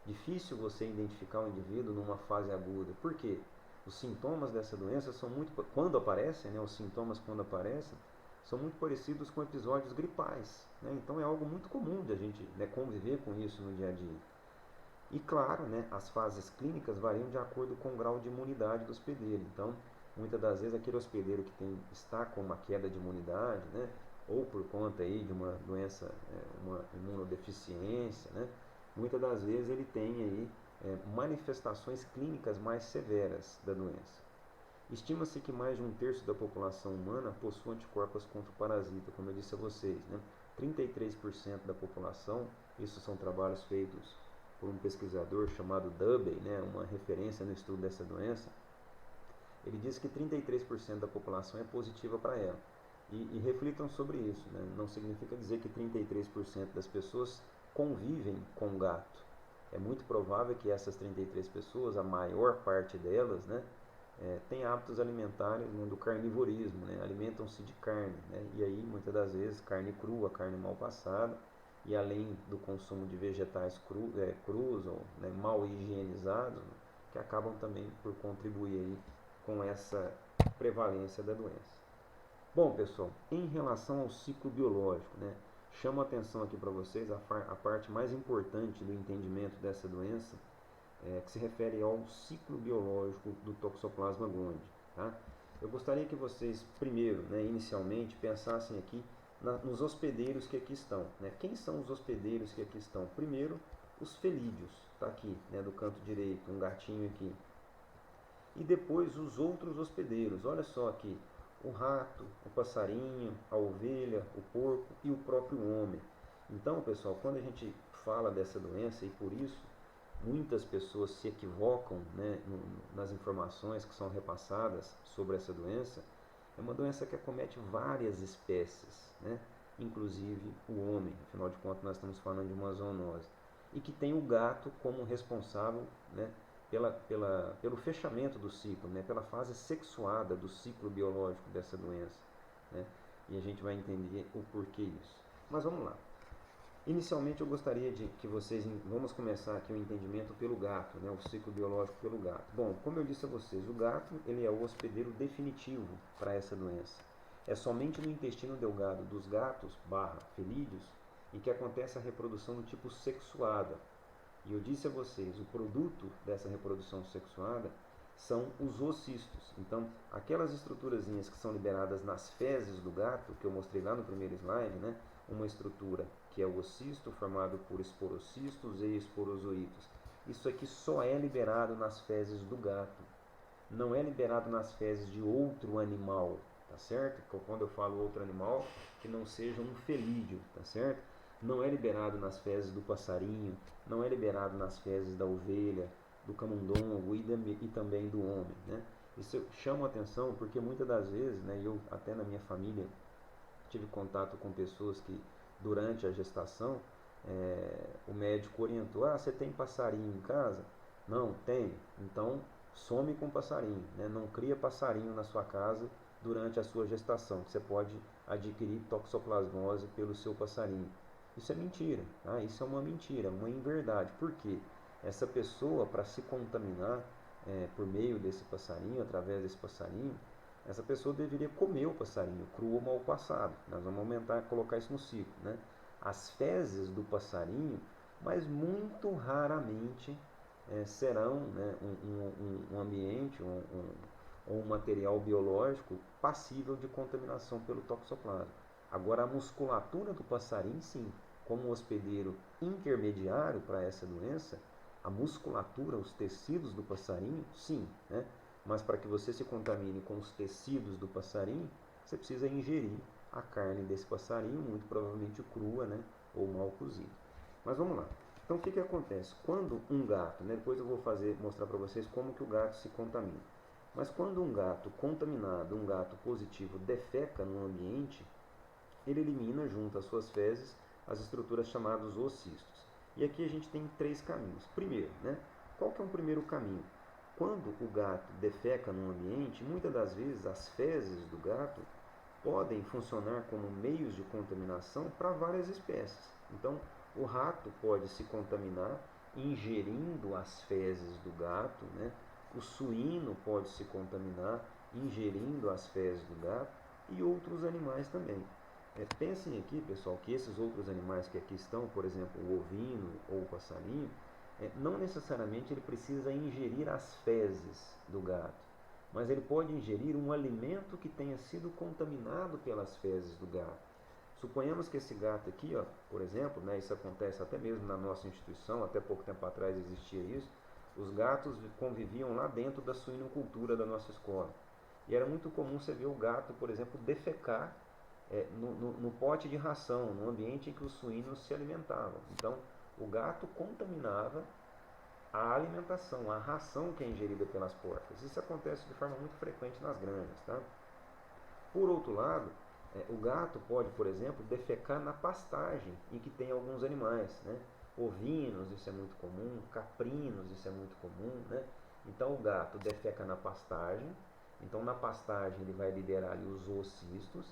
Difícil você identificar o indivíduo numa fase aguda. Por quê? Os sintomas dessa doença são muito, quando aparecem, né, os sintomas quando aparecem, são muito parecidos com episódios gripais, né? Então é algo muito comum de a gente, né, conviver com isso no dia a dia. E claro, né, as fases clínicas variam de acordo com o grau de imunidade do hospedeiro. Então, muitas das vezes aquele hospedeiro que está com uma queda de imunidade, né, ou por conta aí de uma doença, uma imunodeficiência, né, muitas das vezes ele tem aí manifestações clínicas mais severas da doença. Estima-se que mais de um terço da população humana possui anticorpos contra o parasita, como eu disse a vocês, né? 33% da população, isso são trabalhos feitos por um pesquisador chamado Dubey, né, uma referência no estudo dessa doença. Ele diz que 33% da população é positiva para ela. E reflitam sobre isso, né? Não significa dizer que 33% das pessoas convivem com o gato. É muito provável que essas 33 pessoas, a maior parte delas, né, têm hábitos alimentares, né, do carnivorismo, né, alimentam-se de carne, né, e aí muitas das vezes carne crua, carne mal passada, e além do consumo de vegetais crus ou, né, mal higienizados, né, que acabam também por contribuir aí com essa prevalência da doença. Bom, pessoal, em relação ao ciclo biológico, né, chamo a atenção aqui para vocês a parte mais importante do entendimento dessa doença, que se refere ao ciclo biológico do Toxoplasma gondii. Tá? Eu gostaria que vocês, primeiro, né, inicialmente, pensassem aqui nos hospedeiros que aqui estão. Né? Quem são os hospedeiros que aqui estão? Primeiro, os felídeos, está aqui, né, do canto direito, um gatinho aqui. E depois os outros hospedeiros, olha só aqui, o rato, o passarinho, a ovelha, o porco e o próprio homem. Então, pessoal, quando a gente fala dessa doença, e por isso muitas pessoas se equivocam, né, nas informações que são repassadas sobre essa doença, é uma doença que acomete várias espécies, né, inclusive o homem, afinal de contas nós estamos falando de uma zoonose, e que tem o gato como responsável, né, pelo fechamento do ciclo, né, pela fase sexuada do ciclo biológico dessa doença. Né, e a gente vai entender o porquê isso. Mas vamos lá. Inicialmente eu gostaria de que vocês, vamos começar aqui o entendimento pelo gato, né, o ciclo biológico pelo gato. Bom, como eu disse a vocês, o gato ele é o hospedeiro definitivo para essa doença. É somente no intestino delgado dos gatos, felídeos, em que acontece a reprodução do tipo sexuada. E eu disse a vocês, o produto dessa reprodução sexuada são os oocistos. Então, aquelas estruturazinhas que são liberadas nas fezes do gato, que eu mostrei lá no primeiro slide, né? Uma estrutura que é o oocisto, formado por esporocistos e esporozoítos. Isso aqui só é liberado nas fezes do gato. Não é liberado nas fezes de outro animal, tá certo? Quando eu falo outro animal, que não seja um felídeo, tá certo? Não é liberado nas fezes do passarinho, não é liberado nas fezes da ovelha, do camundongo e também do homem, né? Isso chama atenção porque muitas das vezes, né, eu até na minha família tive contato com pessoas que durante a gestação o médico orientou, você tem passarinho em casa? Não, tem. Então some com passarinho, né? Não cria passarinho na sua casa durante a sua gestação, que você pode adquirir toxoplasmose pelo seu passarinho. Isso é mentira, tá? Isso é uma mentira, uma inverdade. Por quê? Essa pessoa, para se contaminar por meio desse passarinho, através desse passarinho, essa pessoa deveria comer o passarinho, cru ou mal passado. Nós vamos colocar isso no ciclo, né? As fezes do passarinho, mas muito raramente serão, né, um ambiente ou um material biológico passível de contaminação pelo toxoplasma. Agora, a musculatura do passarinho, sim, como hospedeiro intermediário para essa doença, a musculatura, os tecidos do passarinho, sim, né? Mas para que você se contamine com os tecidos do passarinho, você precisa ingerir a carne desse passarinho, muito provavelmente crua, né, ou mal cozida. Mas vamos lá. Então o que acontece? Quando um gato, né, depois eu vou mostrar para vocês como que o gato se contamina. Mas quando um gato contaminado, um gato positivo, defeca no ambiente, ele elimina junto às suas fezes as estruturas chamadas oocistos. E aqui a gente tem três caminhos. Primeiro, né, qual que é o primeiro caminho? Quando o gato defeca num ambiente, muitas das vezes as fezes do gato podem funcionar como meios de contaminação para várias espécies. Então, o rato pode se contaminar ingerindo as fezes do gato, né? O suíno pode se contaminar ingerindo as fezes do gato e outros animais também. Pensem aqui, pessoal, que esses outros animais que aqui estão, por exemplo, o ovino ou o passarinho, não necessariamente ele precisa ingerir as fezes do gato, mas ele pode ingerir um alimento que tenha sido contaminado pelas fezes do gato. Suponhamos que esse gato aqui, ó, por exemplo, né, isso acontece até mesmo na nossa instituição, até pouco tempo atrás existia isso, os gatos conviviam lá dentro da suinocultura da nossa escola. E era muito comum você ver o gato, por exemplo, defecar no pote de ração, no ambiente em que os suínos se alimentavam. Então, o gato contaminava a alimentação, a ração que é ingerida pelas porcas. Isso acontece de forma muito frequente nas granjas. Tá? Por outro lado, o gato pode, por exemplo, defecar na pastagem em que tem alguns animais. Né? Ovinos, isso é muito comum, caprinos, isso é muito comum. Né? Então o gato defeca na pastagem, então na pastagem ele vai liberar ali os oocistos.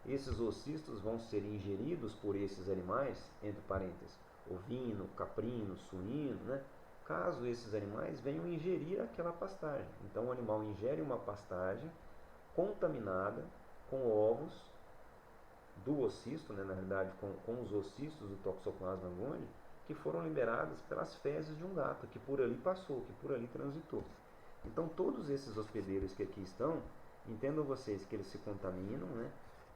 Esses oocistos vão ser ingeridos por esses animais, entre parênteses, ovino, caprino, suíno, né? Caso esses animais venham ingerir aquela pastagem. Então o animal ingere uma pastagem contaminada com ovos do oocisto, né? Na realidade com os oocistos do Toxoplasma gondii, que foram liberadas pelas fezes de um gato que por ali passou, que por ali transitou. Então todos esses hospedeiros que aqui estão, entendam vocês que eles se contaminam, né,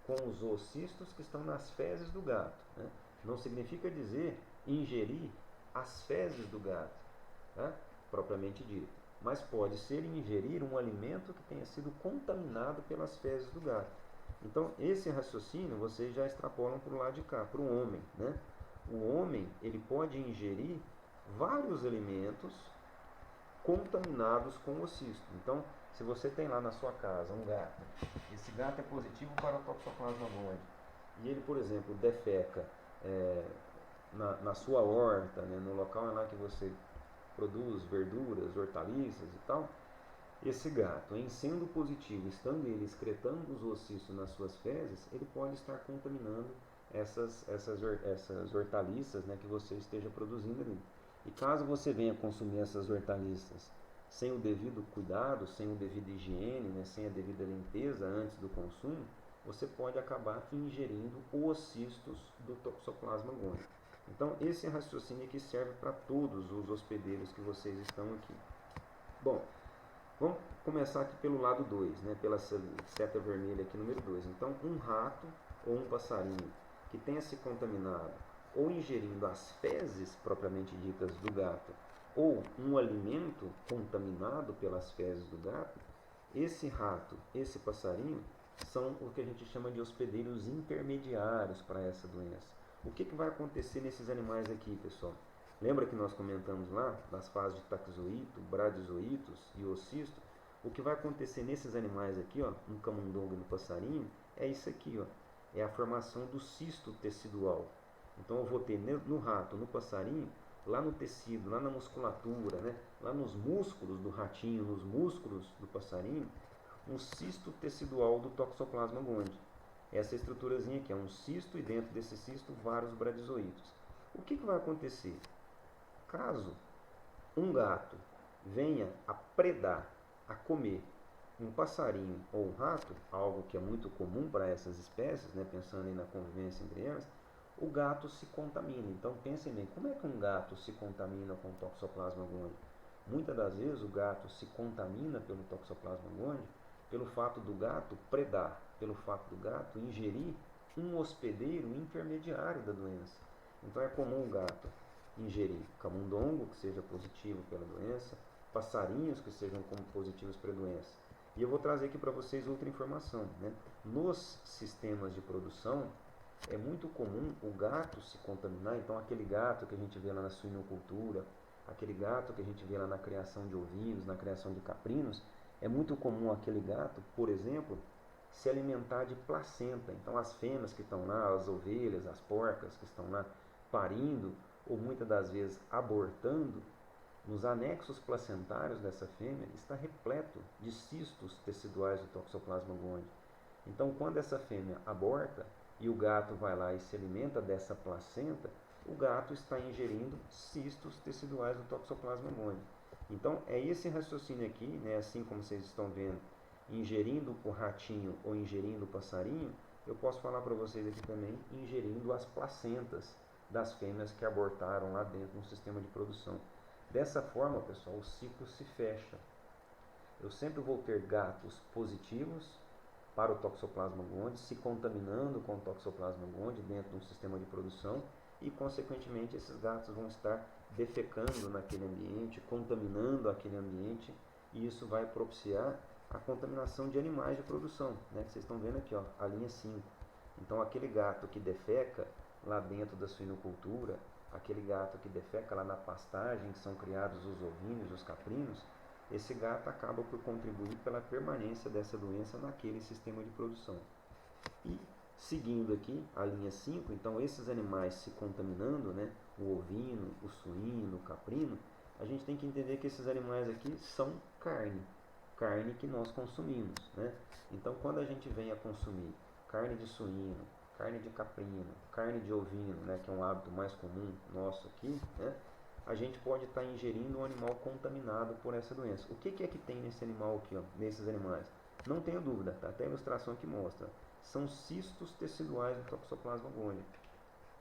com os oocistos que estão nas fezes do gato, né? Não significa dizer ingerir as fezes do gato, tá? Propriamente dito, mas pode ser ingerir um alimento que tenha sido contaminado pelas fezes do gato. Então esse raciocínio vocês já extrapolam para o lado de cá, para o homem, né? O homem ele pode ingerir vários alimentos contaminados com o cisto. Então, se você tem lá na sua casa um gato, esse gato é positivo para o Toxoplasma gondii, e ele, por exemplo, defeca na sua horta, né, no local lá que você produz verduras, hortaliças e tal, esse gato, em sendo positivo, estando ele excretando os oocistos nas suas fezes, ele pode estar contaminando essas hortaliças, né, que você esteja produzindo ali. E caso você venha consumir essas hortaliças sem o devido cuidado, sem o devido higiene, né, sem a devida limpeza antes do consumo, você pode acabar ingerindo oocistos do Toxoplasma gondii. Então esse raciocínio aqui serve para todos os hospedeiros que vocês estão aqui. Bom, vamos começar aqui pelo lado 2, né, pela seta vermelha aqui, número 2. Então, um rato ou um passarinho que tenha se contaminado ou ingerindo as fezes propriamente ditas do gato, ou um alimento contaminado pelas fezes do gato, esse rato, esse passarinho, são o que a gente chama de hospedeiros intermediários para essa doença. O que vai acontecer nesses animais aqui, pessoal? Lembra que nós comentamos lá das fases de taxoíto, bradyzoítos e oocisto? O que vai acontecer nesses animais aqui, ó, no camundongo e no passarinho, é isso aqui, ó, é a formação do cisto tecidual. Então eu vou ter no rato, no passarinho, lá no tecido, lá na musculatura, né, lá nos músculos do ratinho, nos músculos do passarinho, um cisto tecidual do Toxoplasma gondii. Essa estruturazinha aqui é um cisto e dentro desse cisto vários bradyzoítos. O que vai acontecer? Caso um gato venha a predar, a comer um passarinho ou um rato, algo que é muito comum para essas espécies, né, pensando aí na convivência entre elas, o gato se contamina. Então pensem bem, como é que um gato se contamina com o Toxoplasma gondii? Muitas das vezes o gato se contamina pelo Toxoplasma gondii pelo fato do gato predar, pelo fato do gato ingerir um hospedeiro intermediário da doença. Então é comum o gato ingerir camundongo, que seja positivo pela doença, passarinhos que sejam positivos para a doença. E eu vou trazer aqui para vocês outra informação, né? Nos sistemas de produção, é muito comum o gato se contaminar. Então aquele gato que a gente vê lá na suinocultura, aquele gato que a gente vê lá na criação de ovinos, na criação de caprinos, é muito comum aquele gato, por exemplo, se alimentar de placenta. Então as fêmeas que estão lá, as ovelhas, as porcas que estão lá parindo, ou muitas das vezes abortando, nos anexos placentários dessa fêmea está repleto de cistos teciduais do Toxoplasma gondii. Então quando essa fêmea aborta e o gato vai lá e se alimenta dessa placenta, o gato está ingerindo cistos teciduais do Toxoplasma gondii. Então é esse raciocínio aqui, né, assim como vocês estão vendo, ingerindo o ratinho ou ingerindo o passarinho, eu posso falar para vocês aqui também, ingerindo as placentas das fêmeas que abortaram lá dentro no sistema de produção. Dessa forma, pessoal, o ciclo se fecha. Eu sempre vou ter gatos positivos para o Toxoplasma gondii, se contaminando com o Toxoplasma gondii dentro de um sistema de produção, e consequentemente esses gatos vão estar defecando naquele ambiente, contaminando aquele ambiente, e isso vai propiciar a contaminação de animais de produção, né? Vocês estão vendo aqui, ó, a linha 5. Então aquele gato que defeca lá dentro da suinocultura, aquele gato que defeca lá na pastagem, que são criados os ovinos, os caprinos, esse gato acaba por contribuir pela permanência dessa doença naquele sistema de produção. E seguindo aqui a linha 5, então esses animais se contaminando, né, o ovino, o suíno, o caprino, a gente tem que entender que esses animais aqui são Carne. Carne que nós consumimos, né? Então, quando a gente vem a consumir carne de suíno, carne de caprino, carne de ovino, né, que é um hábito mais comum nosso aqui, né, a gente pode estar ingerindo um animal contaminado por essa doença. O que é que tem nesse animal aqui, ó, nesses animais? Não tenho dúvida, tá? Até a ilustração aqui mostra. São cistos teciduais do Toxoplasma gondii.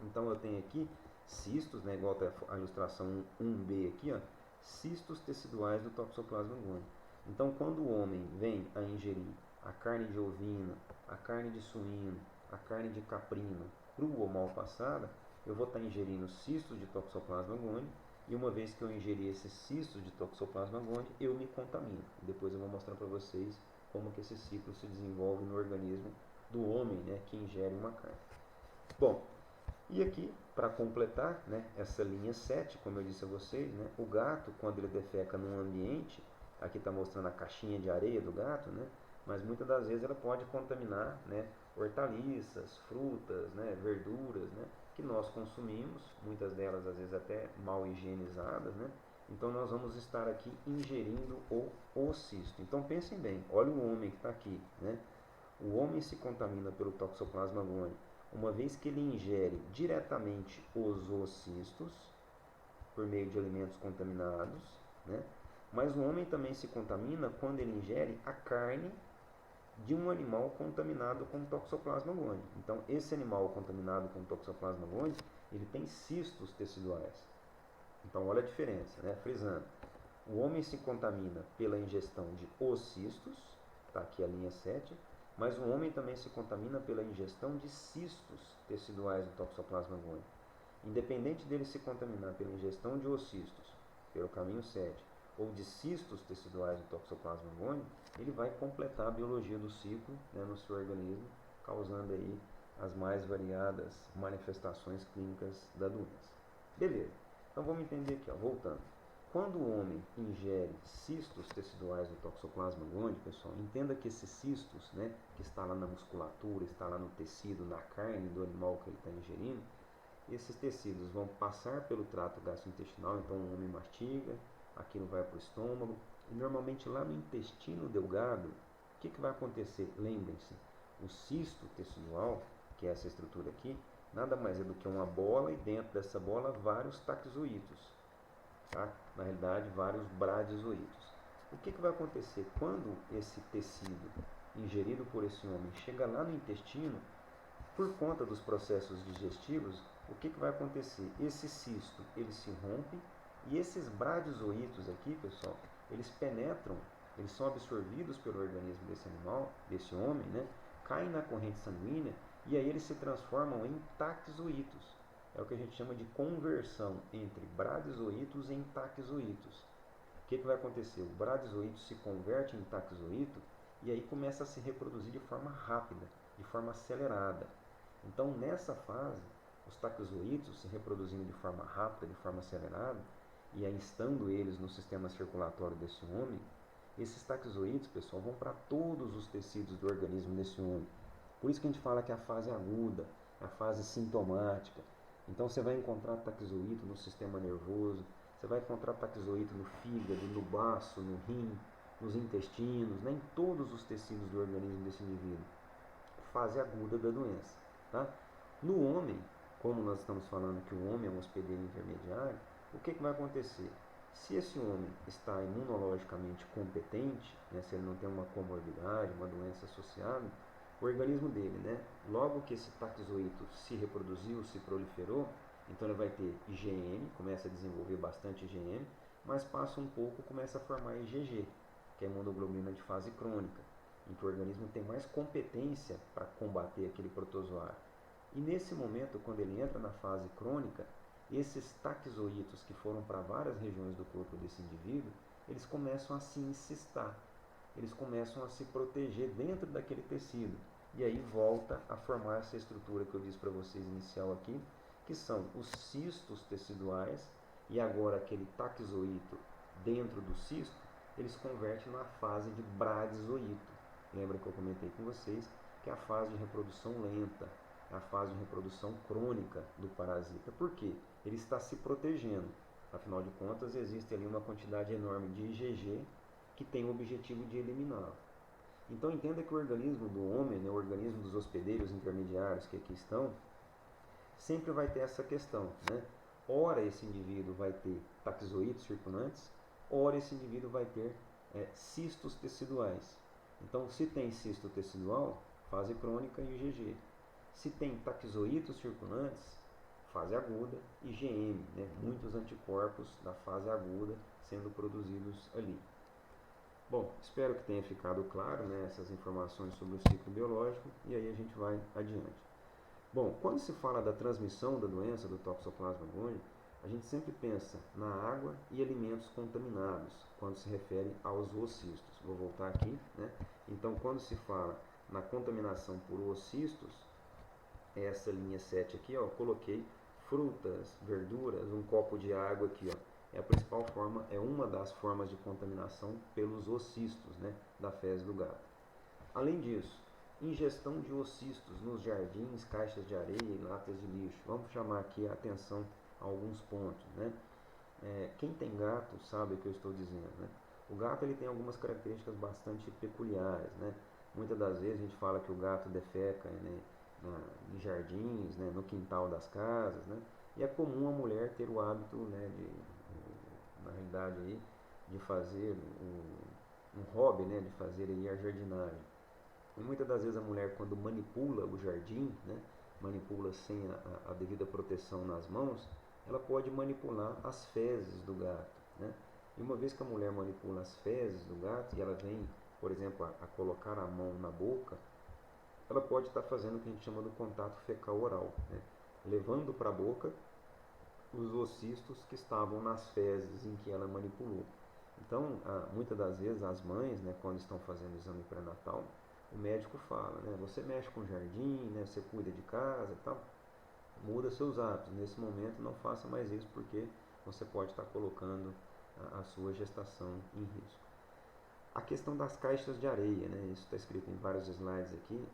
Então eu tenho aqui cistos, né, igual a ilustração 1b aqui, ó, cistos teciduais do Toxoplasma gondii. Então quando o homem vem a ingerir a carne de ovino, a carne de suíno, a carne de caprino, crua ou mal passada, eu vou estar ingerindo cistos de Toxoplasma gondii, e uma vez que eu ingerir esses cistos de Toxoplasma gondii, eu me contamino. Depois eu vou mostrar para vocês como que esse ciclo se desenvolve no organismo do homem, né, que ingere uma carne. Bom, e aqui, para completar, né, essa linha 7, como eu disse a vocês, né, o gato, quando ele defeca num ambiente, aqui está mostrando a caixinha de areia do gato, né, mas muitas das vezes ela pode contaminar, né, hortaliças, frutas, né, verduras, né, que nós consumimos, muitas delas às vezes até mal higienizadas, né, então nós vamos estar aqui ingerindo o cisto. Então pensem bem, olha o homem que está aqui, né, o homem se contamina pelo Toxoplasma gondii uma vez que ele ingere diretamente os oocistos por meio de alimentos contaminados, né? Mas o homem também se contamina quando ele ingere a carne de um animal contaminado com Toxoplasma gondii. Então, esse animal contaminado com Toxoplasma gondii, ele tem cistos teciduais. Então, olha a diferença, né? Frisando, o homem se contamina pela ingestão de oocistos, está aqui a linha 7, mas o homem também se contamina pela ingestão de cistos teciduais do Toxoplasma gondii. Independente dele se contaminar pela ingestão de oocistos, pelo caminho 7, ou de cistos teciduais do Toxoplasma gondii, ele vai completar a biologia do ciclo, né, no seu organismo, causando aí as mais variadas manifestações clínicas da doença. Beleza, então vamos entender aqui, ó, voltando. Quando o homem ingere cistos teciduais do Toxoplasma gondii, pessoal, entenda que esses cistos, né, que está lá na musculatura, está lá no tecido, na carne do animal que ele está ingerindo, esses tecidos vão passar pelo trato gastrointestinal, então o homem mastiga, aquilo vai para o estômago, e normalmente lá no intestino delgado, o que vai acontecer? Lembrem-se, o cisto tecidual, que é essa estrutura aqui, nada mais é do que uma bola e dentro dessa bola vários taxoítos. Tá? Na realidade, vários bradizoítos. O que vai acontecer quando esse tecido ingerido por esse homem chega lá no intestino? Por conta dos processos digestivos, o que vai acontecer? Esse cisto ele se rompe e esses bradizoítos aqui, pessoal, eles penetram, eles são absorvidos pelo organismo desse animal, desse homem, né? Caem na corrente sanguínea e aí eles se transformam em taxoítos. É o que a gente chama de conversão entre bradizoítos em taxoítos. O que vai acontecer? O bradizoíto se converte em taxoíto e aí começa a se reproduzir de forma rápida, de forma acelerada. Então, nessa fase, os taxoítos se reproduzindo de forma rápida, de forma acelerada, e aí instando eles no sistema circulatório desse homem, esses taxoítos, pessoal, vão para todos os tecidos do organismo desse homem. Por isso que a gente fala que é a fase aguda, a fase sintomática. Então você vai encontrar taxoíto no sistema nervoso, você vai encontrar taxoíto no fígado, no baço, no rim, nos intestinos, né, em todos os tecidos do organismo desse indivíduo. Fase aguda da doença. Tá? No homem, como nós estamos falando que o homem é um hospedeiro intermediário, o que vai acontecer? Se esse homem está imunologicamente competente, né, se ele não tem uma comorbidade, uma doença associada, o organismo dele, né, logo que esse taxoíto se reproduziu, se proliferou, então ele vai ter IgM, começa a desenvolver bastante IgM, mas passa um pouco, começa a formar IgG, que é a imunoglobulina de fase crônica, em que o organismo tem mais competência para combater aquele protozoário. E nesse momento, quando ele entra na fase crônica, esses taxoítos que foram para várias regiões do corpo desse indivíduo, eles começam a se encistar, eles começam a se proteger dentro daquele tecido. E aí volta a formar essa estrutura que eu disse para vocês inicial aqui, que são os cistos teciduais, e agora aquele taxoíto dentro do cisto, eles convertem na fase de bradizoíto. Lembra que eu comentei com vocês que é a fase de reprodução lenta, a fase de reprodução crônica do parasita. Por quê? Ele está se protegendo. Afinal de contas, existe ali uma quantidade enorme de IgG que tem o objetivo de eliminá-lo. Então entenda que o organismo do homem, né, o organismo dos hospedeiros intermediários que aqui estão, sempre vai ter essa questão, né? Ora esse indivíduo vai ter taquizoídos circundantes, ora esse indivíduo vai ter cistos teciduais. Então, se tem cisto tecidual, fase crônica e IgG. Se tem taquizoídos circundantes, fase aguda, IgM, né? Muitos anticorpos da fase aguda sendo produzidos ali. Bom, espero que tenha ficado claro, né, essas informações sobre o ciclo biológico, e aí a gente vai adiante. Bom, quando se fala da transmissão da doença do Toxoplasma gondii, a gente sempre pensa na água e alimentos contaminados, quando se refere aos oocistos. Vou voltar aqui, né? Então, quando se fala na contaminação por oocistos, essa linha 7 aqui, ó, coloquei frutas, verduras, um copo de água aqui, ó. É a principal forma, é uma das formas de contaminação pelos oocistos, né, da fezes do gato. Além disso, ingestão de oocistos nos jardins, caixas de areia e latas de lixo. Vamos chamar aqui a atenção a alguns pontos, né? Quem tem gato sabe o que eu estou dizendo, né? O gato ele tem algumas características bastante peculiares, né? Muitas das vezes a gente fala que o gato defeca, né, em jardins, né, no quintal das casas, né? E é comum a mulher ter o hábito, né, na realidade aí, de fazer um hobby, né, de fazer aí a jardinagem. E muitas das vezes a mulher, quando manipula o jardim, né, manipula sem a devida proteção nas mãos, ela pode manipular as fezes do gato, né? E uma vez que a mulher manipula as fezes do gato e ela vem, por exemplo, a colocar a mão na boca, ela pode estar fazendo o que a gente chama do contato fecal oral, né? Levando para a boca os oocistos que estavam nas fezes em que ela manipulou. Então, muitas das vezes as mães, né, quando estão fazendo o exame pré-natal, o médico fala, né, você mexe com o jardim, né, você cuida de casa e tal, muda seus hábitos. Nesse momento não faça mais isso porque você pode estar colocando a sua gestação em risco. A questão das caixas de areia, né, isso está escrito em vários slides aqui.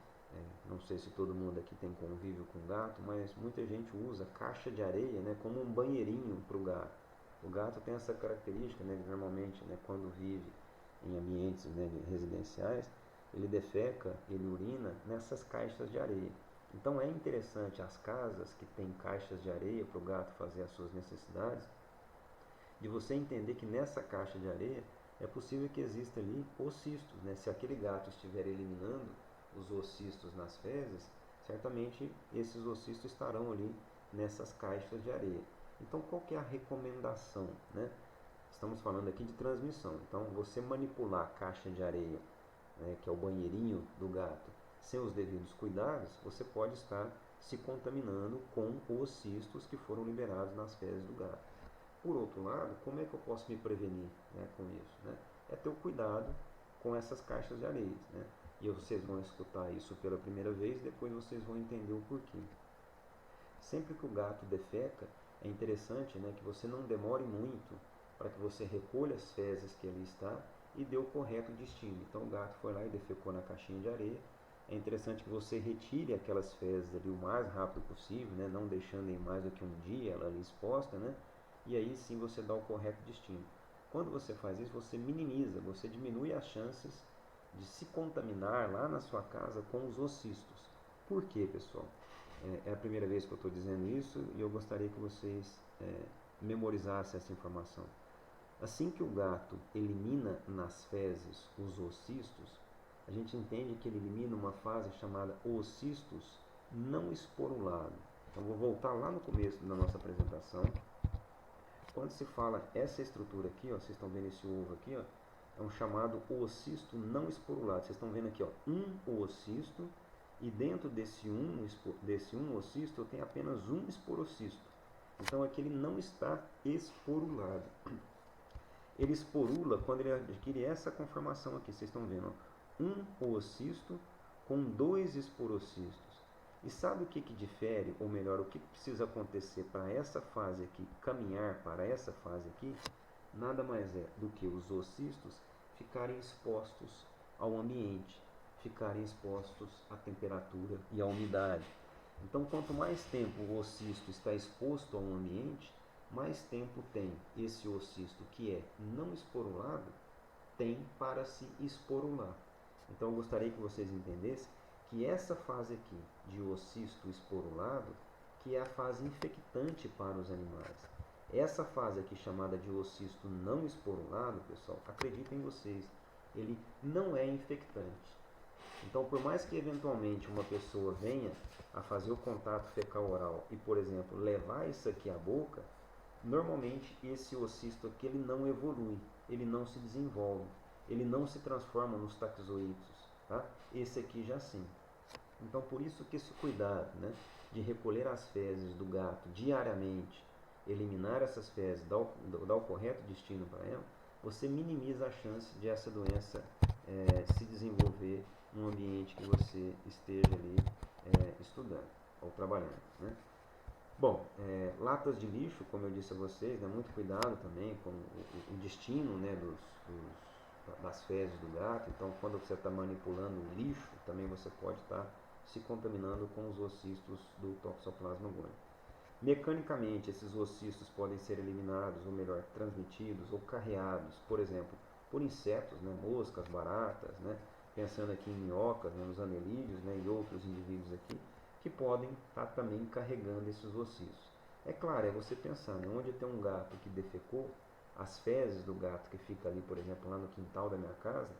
Não sei se todo mundo aqui tem convívio com gato, mas muita gente usa caixa de areia, né, como um banheirinho para o gato. O gato tem essa característica, né, normalmente, né, quando vive em ambientes, né, residenciais, ele defeca, ele urina nessas caixas de areia. Então é interessante as casas que têm caixas de areia para o gato fazer as suas necessidades, de você entender que nessa caixa de areia é possível que exista ali oocistos, né? Se aquele gato estiver eliminando os oocistos nas fezes, certamente esses oocistos estarão ali nessas caixas de areia. Então qual que é a recomendação, né? Estamos falando aqui de transmissão. Então você manipular a caixa de areia, né, que é o banheirinho do gato, sem os devidos cuidados, você pode estar se contaminando com oocistos que foram liberados nas fezes do gato. Por outro lado, como é que eu posso me prevenir, né, com isso, né? É ter o cuidado com essas caixas de areia, né? E vocês vão escutar isso pela primeira vez, depois vocês vão entender o porquê. Sempre que o gato defeca, é interessante, né, que você não demore muito para que você recolha as fezes que ali está e dê o correto destino. Então o gato foi lá e defecou na caixinha de areia. É interessante que você retire aquelas fezes ali o mais rápido possível, né, não deixando em mais do que um dia ela ali exposta, né? E aí sim você dá o correto destino. Quando você faz isso, você minimiza, você diminui as chances de se contaminar lá na sua casa com os oocistos. Por quê, pessoal? É a primeira vez que eu estou dizendo isso e eu gostaria que vocês memorizassem essa informação. Assim que o gato elimina nas fezes os oocistos, a gente entende que ele elimina uma fase chamada oocistos não esporulado. Então vou voltar lá no começo da nossa apresentação. Quando se fala essa estrutura aqui, ó, vocês estão vendo esse ovo aqui, ó, é um chamado oocisto não esporulado. Vocês estão vendo aqui, ó, um oocisto, e dentro desse um oocisto eu tenho apenas um esporocisto. Então aqui ele não está esporulado. Ele esporula quando ele adquire essa conformação aqui, vocês estão vendo, ó, um oocisto com dois esporocistos. E sabe o que difere, ou melhor, o que precisa acontecer para essa fase aqui, caminhar para essa fase aqui? Nada mais é do que os oocistos ficarem expostos ao ambiente, ficarem expostos à temperatura e à umidade. Então, quanto mais tempo o oocisto está exposto ao ambiente, mais tempo tem esse oocisto que é não esporulado tem para se esporular. Então eu gostaria que vocês entendessem que essa fase aqui de oocisto esporulado, que é a fase infectante para os animais. Essa fase aqui chamada de oocisto não esporulado, pessoal, acreditem vocês, ele não é infectante. Então, por mais que eventualmente uma pessoa venha a fazer o contato fecal oral e, por exemplo, levar isso aqui à boca, normalmente esse oocisto aqui ele não evolui, ele não se desenvolve, ele não se transforma nos taxoídeos, tá? Esse aqui já sim. Então, por isso que esse cuidado, né, de recolher as fezes do gato diariamente, eliminar essas fezes, dar o correto destino para ela, você minimiza a chance de essa doença se desenvolver no ambiente que você esteja ali estudando ou trabalhando, né? Bom, latas de lixo, como eu disse a vocês, né, muito cuidado também com o destino, né, das fezes do gato. Então, quando você está manipulando o lixo, também você pode estar se contaminando com os oocistos do Toxoplasma gondii. Mecanicamente, esses oocistos podem ser eliminados, ou melhor, transmitidos ou carreados, por exemplo, por insetos, né, moscas, baratas, né, pensando aqui em minhocas, né, nos anelídeos, né, e outros indivíduos aqui, que podem estar também carregando esses oocistos. É claro, é você pensar, né, onde tem um gato que defecou, as fezes do gato que fica ali, por exemplo, lá no quintal da minha casa,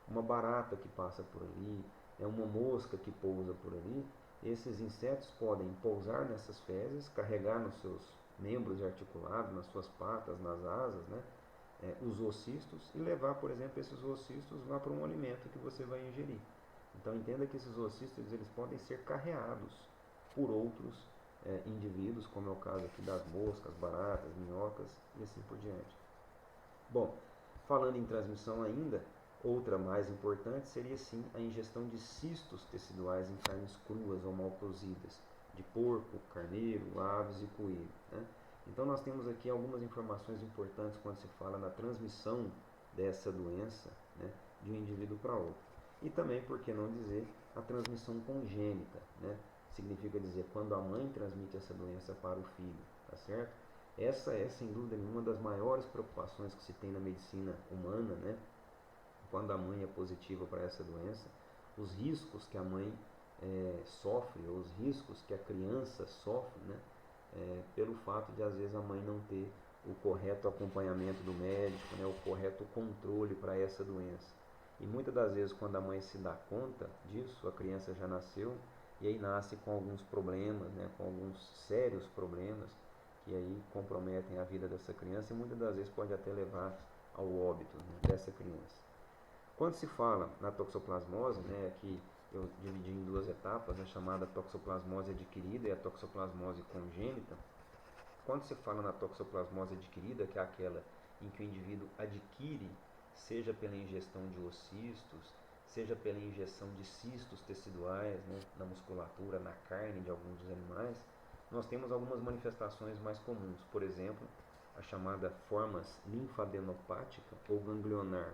uma barata que passa por ali, uma mosca que pousa por ali, esses insetos podem pousar nessas fezes, carregar nos seus membros articulados, nas suas patas, nas asas, né, os oocistos e levar, por exemplo, esses oocistos lá para um alimento que você vai ingerir. Então entenda que esses oocistos eles podem ser carreados por outros indivíduos, como é o caso aqui das moscas, baratas, minhocas e assim por diante. Bom, falando em transmissão ainda, outra mais importante seria sim a ingestão de cistos teciduais em carnes cruas ou mal cozidas, de porco, carneiro, aves e coelho, né? Então nós temos aqui algumas informações importantes quando se fala na transmissão dessa doença, né, de um indivíduo para outro. E também, por que não dizer, a transmissão congênita, né? Significa dizer quando a mãe transmite essa doença para o filho, tá certo? Essa é, sem dúvida nenhuma, das maiores preocupações que se tem na medicina humana, né? Quando a mãe é positiva para essa doença, os riscos que a mãe sofre, ou os riscos que a criança sofre, né? Pelo fato de, às vezes, a mãe não ter o correto acompanhamento do médico, né? O correto controle para essa doença. E muitas das vezes, quando a mãe se dá conta disso, a criança já nasceu, e aí nasce com alguns problemas, né? Com alguns sérios problemas, que aí comprometem a vida dessa criança e muitas das vezes pode até levar ao óbito, né, dessa criança. Quando se fala na toxoplasmose, né, que eu dividi em duas etapas, a chamada toxoplasmose adquirida e a toxoplasmose congênita. Quando se fala na toxoplasmose adquirida, que é aquela em que o indivíduo adquire, seja pela ingestão de oocistos, seja pela injeção de cistos teciduais, né, na musculatura, na carne de alguns dos animais, nós temos algumas manifestações mais comuns. Por exemplo, a chamada formas linfadenopática ou ganglionar.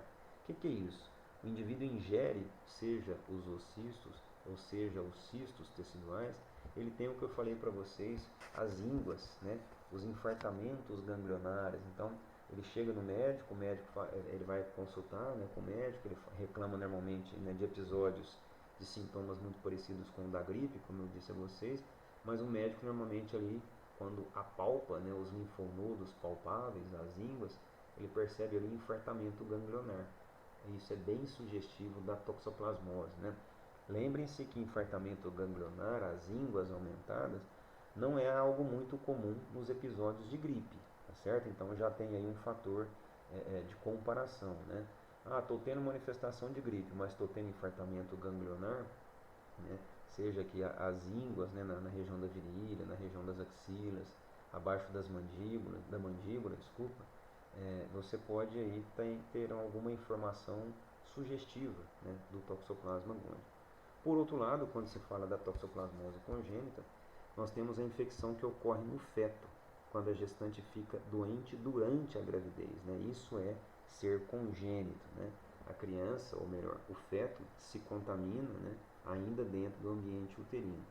O que é isso? O indivíduo ingere, seja os oocistos, ou seja, os cistos teciduais, ele tem o que eu falei para vocês, as ínguas, né? Os infartamentos ganglionares. Então, ele chega no médico, o médico ele vai consultar, né, com o médico, ele reclama normalmente, né, de episódios de sintomas muito parecidos com o da gripe, como eu disse a vocês, mas o médico normalmente ali, quando apalpa, né, os linfonodos palpáveis, as ínguas, ele percebe ali infartamento ganglionar. Isso é bem sugestivo da toxoplasmose, né? Lembrem-se que infartamento ganglionar, as ínguas aumentadas, não é algo muito comum nos episódios de gripe, tá certo? Então já tem aí um fator de comparação, né? Ah, estou tendo manifestação de gripe, mas estou tendo infartamento ganglionar, né? Seja aqui as ínguas, né, na região da virilha, na região das axilas, abaixo das mandíbulas, da mandíbula, desculpa, você pode aí ter alguma informação sugestiva, né, do Toxoplasma gondii. Por outro lado, quando se fala da toxoplasmose congênita, nós temos a infecção que ocorre no feto, quando a gestante fica doente durante a gravidez, né? Isso é ser congênito, né? A criança, ou melhor, o feto, se contamina, né, ainda dentro do ambiente uterino,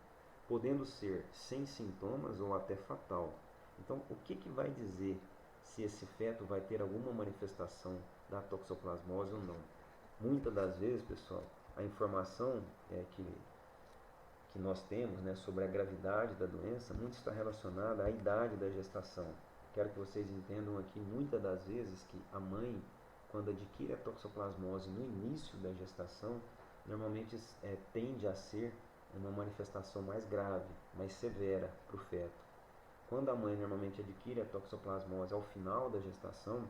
podendo ser sem sintomas ou até fatal. Então, o que vai dizer se esse feto vai ter alguma manifestação da toxoplasmose ou não. Muitas das vezes, pessoal, a informação que nós temos, né, sobre a gravidade da doença, muito está relacionada à idade da gestação. Quero que vocês entendam aqui, muitas das vezes, que a mãe, quando adquire a toxoplasmose no início da gestação, normalmente tende a ser uma manifestação mais grave, mais severa para o feto. Quando a mãe normalmente adquire a toxoplasmose ao final da gestação,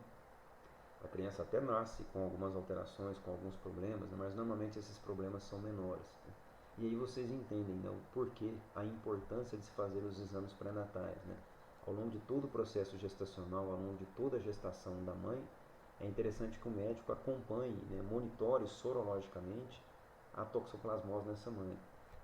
a criança até nasce com algumas alterações, com alguns problemas, né, mas normalmente esses problemas são menores. Né? E aí vocês entendem, né, o porquê, a importância de se fazer os exames pré-natais. Né? Ao longo de todo o processo gestacional, ao longo de toda a gestação da mãe, é interessante que o médico acompanhe, né, monitore sorologicamente a toxoplasmose nessa mãe.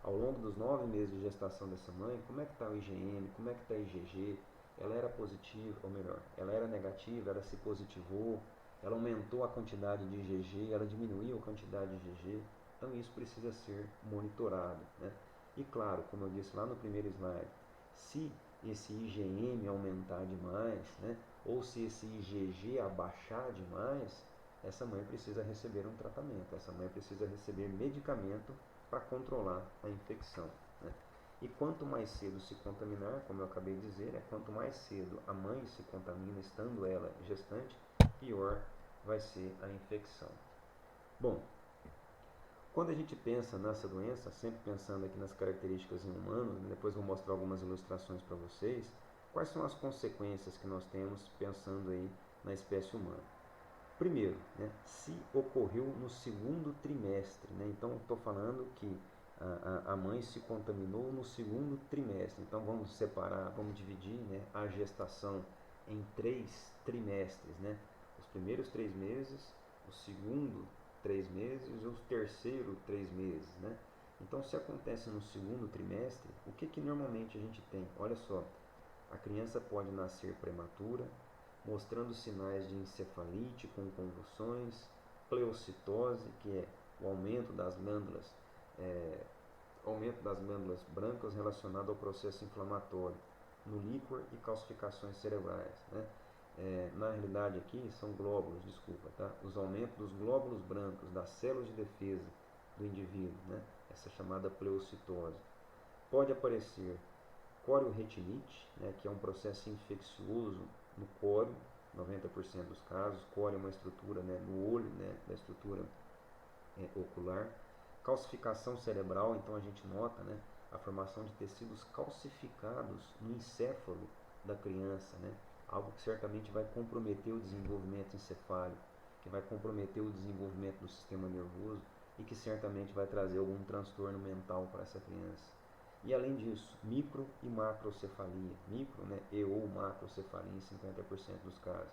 Ao longo dos 9 meses de gestação dessa mãe, como é que está o IgM, como é que está a IgG, ela era positiva, ou melhor, ela era negativa, ela se positivou, ela aumentou a quantidade de IgG, ela diminuiu a quantidade de IgG, então isso precisa ser monitorado. Né? E claro, como eu disse lá no primeiro slide, se esse IgM aumentar demais, né, ou se esse IgG abaixar demais, essa mãe precisa receber um tratamento, essa mãe precisa receber medicamento para controlar a infecção. Né? E quanto mais cedo se contaminar, como eu acabei de dizer, quanto mais cedo a mãe se contamina, estando ela gestante, pior vai ser a infecção. Bom, quando a gente pensa nessa doença, sempre pensando aqui nas características em humanos, depois vou mostrar algumas ilustrações para vocês, quais são as consequências que nós temos pensando aí na espécie humana. Primeiro, né, se ocorreu no segundo trimestre, né, então estou falando que a mãe se contaminou no segundo trimestre, então vamos separar, vamos dividir, né, a gestação em 3 trimestres, né, os primeiros 3 meses, o segundo 3 meses e os terceiros 3 meses, né. Então, se acontece no segundo trimestre, o que normalmente a gente tem? Olha só, a criança pode nascer prematura, mostrando sinais de encefalite com convulsões, pleocitose, que é o aumento das glândulas brancas relacionado ao processo inflamatório no líquor e calcificações cerebrais. Né? Na realidade aqui são glóbulos, desculpa, tá? Os aumentos dos glóbulos brancos das células de defesa do indivíduo, né? Essa chamada pleocitose. Pode aparecer corioretinite, né, que é um processo infeccioso no córeo, 90% dos casos. Córeo é uma estrutura, né, no olho, né, da estrutura ocular. Calcificação cerebral, então a gente nota, né, a formação de tecidos calcificados no encéfalo da criança, né, algo que certamente vai comprometer o desenvolvimento encefálico, que vai comprometer o desenvolvimento do sistema nervoso e que certamente vai trazer algum transtorno mental para essa criança. E além disso, micro e macrocefalia. Micro, né, e ou macrocefalia em 50% dos casos.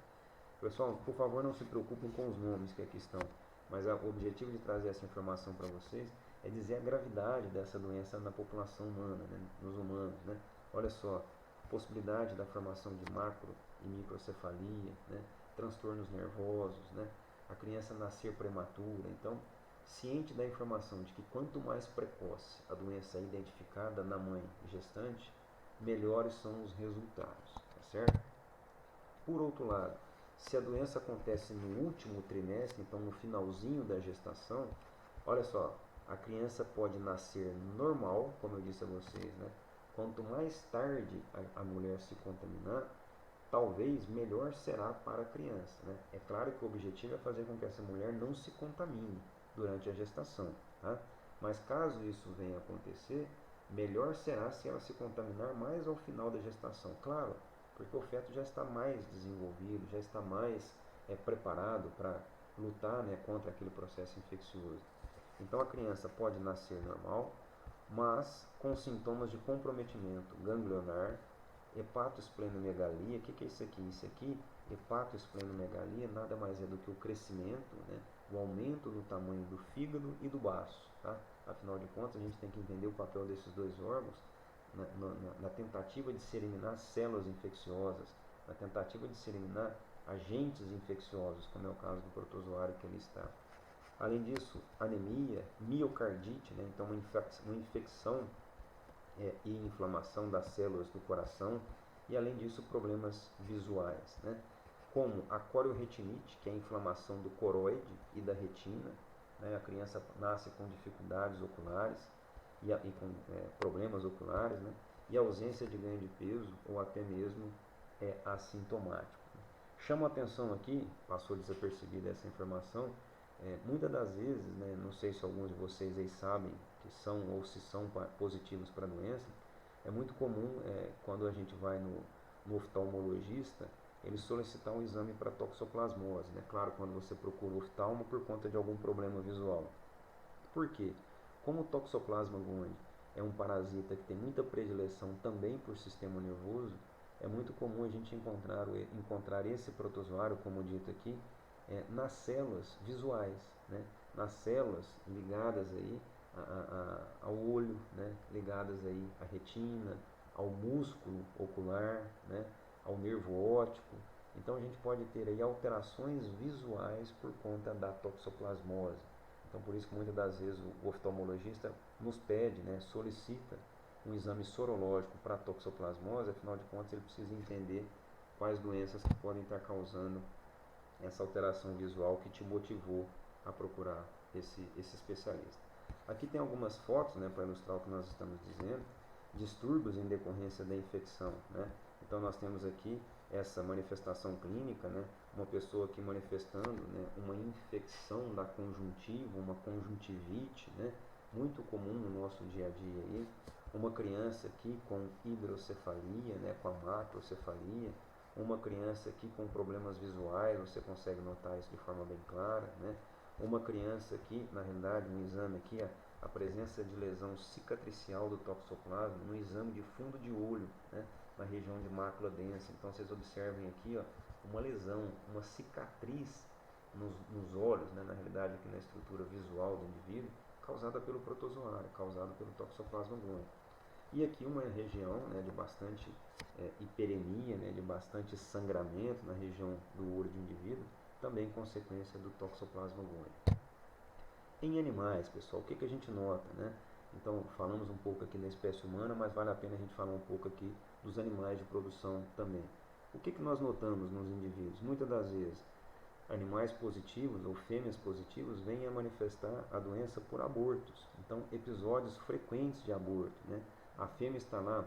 Pessoal, por favor, não se preocupem com os nomes que aqui estão, mas o objetivo de trazer essa informação para vocês é dizer a gravidade dessa doença na população humana, né, nos humanos. Né? Olha só, possibilidade da formação de macro e microcefalia, né, transtornos nervosos, né, a criança nascer prematura. Então, ciente da informação de que quanto mais precoce a doença é identificada na mãe gestante, melhores são os resultados, tá certo? Por outro lado, se a doença acontece no último trimestre, então no finalzinho da gestação, olha só, a criança pode nascer normal, como eu disse a vocês, né? Quanto mais tarde a mulher se contaminar, talvez melhor será para a criança, né? É claro que o objetivo é fazer com que essa mulher não se contamine durante a gestação, tá? Mas caso isso venha a acontecer, melhor será se ela se contaminar mais ao final da gestação, claro, porque o feto já está mais desenvolvido, já está mais preparado para lutar, né, contra aquele processo infeccioso. Então a criança pode nascer normal, mas com sintomas de comprometimento ganglionar, hepatoesplenomegalia. O que é isso aqui? Isso aqui, hepatoesplenomegalia, nada mais é do que o crescimento, né, o aumento do tamanho do fígado e do baço. Tá? Afinal de contas, a gente tem que entender o papel desses dois órgãos na tentativa de se eliminar células infecciosas, na tentativa de se eliminar agentes infecciosos, como é o caso do protozoário que ali está. Além disso, anemia, miocardite, né? Então uma infecção e inflamação das células do coração, e além disso problemas visuais, né? como a corioretinite, que é a inflamação do coroide e da retina, né? A criança nasce com dificuldades oculares e com problemas oculares, né? E a ausência de ganho de peso ou até mesmo é assintomático. Chama a atenção aqui, passou desapercebida essa informação, muitas das vezes, né, não sei se alguns de vocês aí sabem que são ou se são positivos para a doença, é muito comum quando a gente vai no oftalmologista, ele solicitar um exame para toxoplasmose, né? Claro, quando você procura o oftalmo por conta de algum problema visual. Por quê? Como o Toxoplasma gondii é um parasita que tem muita predileção também por sistema nervoso, é muito comum a gente encontrar esse protozoário, como dito aqui, nas células visuais, né? Nas células ligadas aí ao olho, né? Ligadas aí à retina, ao músculo ocular, né? Ao nervo óptico. Então a gente pode ter aí alterações visuais por conta da toxoplasmose. Então por isso que muitas das vezes o oftalmologista nos pede, né, solicita um exame sorológico para toxoplasmose, afinal de contas ele precisa entender quais doenças que podem estar causando essa alteração visual que te motivou a procurar esse especialista. Aqui tem algumas fotos, né, para ilustrar o que nós estamos dizendo, distúrbios em decorrência da infecção, né? Então nós temos aqui essa manifestação clínica, né? Uma pessoa aqui manifestando, né, uma infecção da conjuntiva, uma conjuntivite, né? Muito comum no nosso dia a dia aí. Uma criança aqui com hidrocefalia, né, com a macrocefalia, uma criança aqui com problemas visuais, você consegue notar isso de forma bem clara, né? Uma criança aqui, na realidade, um exame aqui, a presença de lesão cicatricial do toxoplasma no exame de fundo de olho, né, na região de mácula densa. Então vocês observem aqui, ó, uma lesão, uma cicatriz nos olhos, né, na realidade aqui na estrutura visual do indivíduo, causada pelo protozoário, causada pelo Toxoplasma gondii. E aqui uma região, né, de bastante hiperemia, né, de bastante sangramento na região do olho do indivíduo, também consequência do Toxoplasma gondii. Em animais, pessoal, o que a gente nota, né? Então, falamos um pouco aqui da espécie humana, mas vale a pena a gente falar um pouco aqui dos animais de produção também. O que nós notamos nos indivíduos? Muitas das vezes, animais positivos ou fêmeas positivas vêm a manifestar a doença por abortos. Então, episódios frequentes de aborto, né? A fêmea está lá,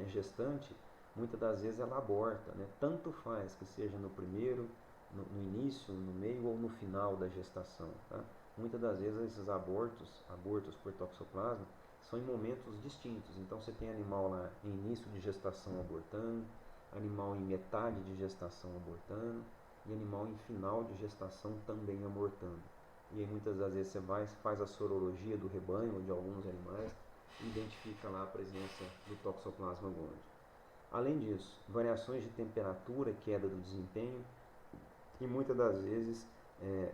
gestante, muitas das vezes ela aborta, né? Tanto faz que seja no primeiro, no início, no meio ou no final da gestação, tá? Muitas das vezes esses abortos por toxoplasma, são em momentos distintos. Então você tem animal lá em início de gestação abortando, animal em metade de gestação abortando e animal em final de gestação também abortando. E aí muitas das vezes você faz a sorologia do rebanho ou de alguns animais e identifica lá a presença do Toxoplasma gondii. Além disso, variações de temperatura, queda do desempenho e muitas das vezes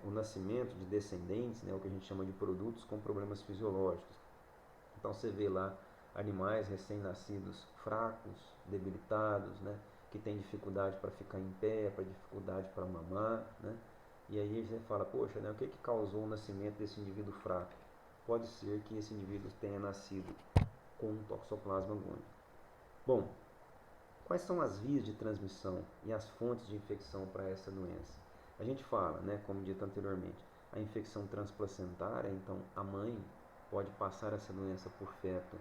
o nascimento de descendentes, né, o que a gente chama de produtos com problemas fisiológicos. Então você vê lá animais recém-nascidos fracos, debilitados, né, que têm dificuldade para ficar em pé, para dificuldade para mamar, né? E aí você fala, poxa, né, o que causou o nascimento desse indivíduo fraco? Pode ser que esse indivíduo tenha nascido com um Toxoplasma gondii. Bom, quais são as vias de transmissão e as fontes de infecção para essa doença? A gente fala, né, como dito anteriormente, a infecção transplacentária, então a mãe pode passar essa doença por feto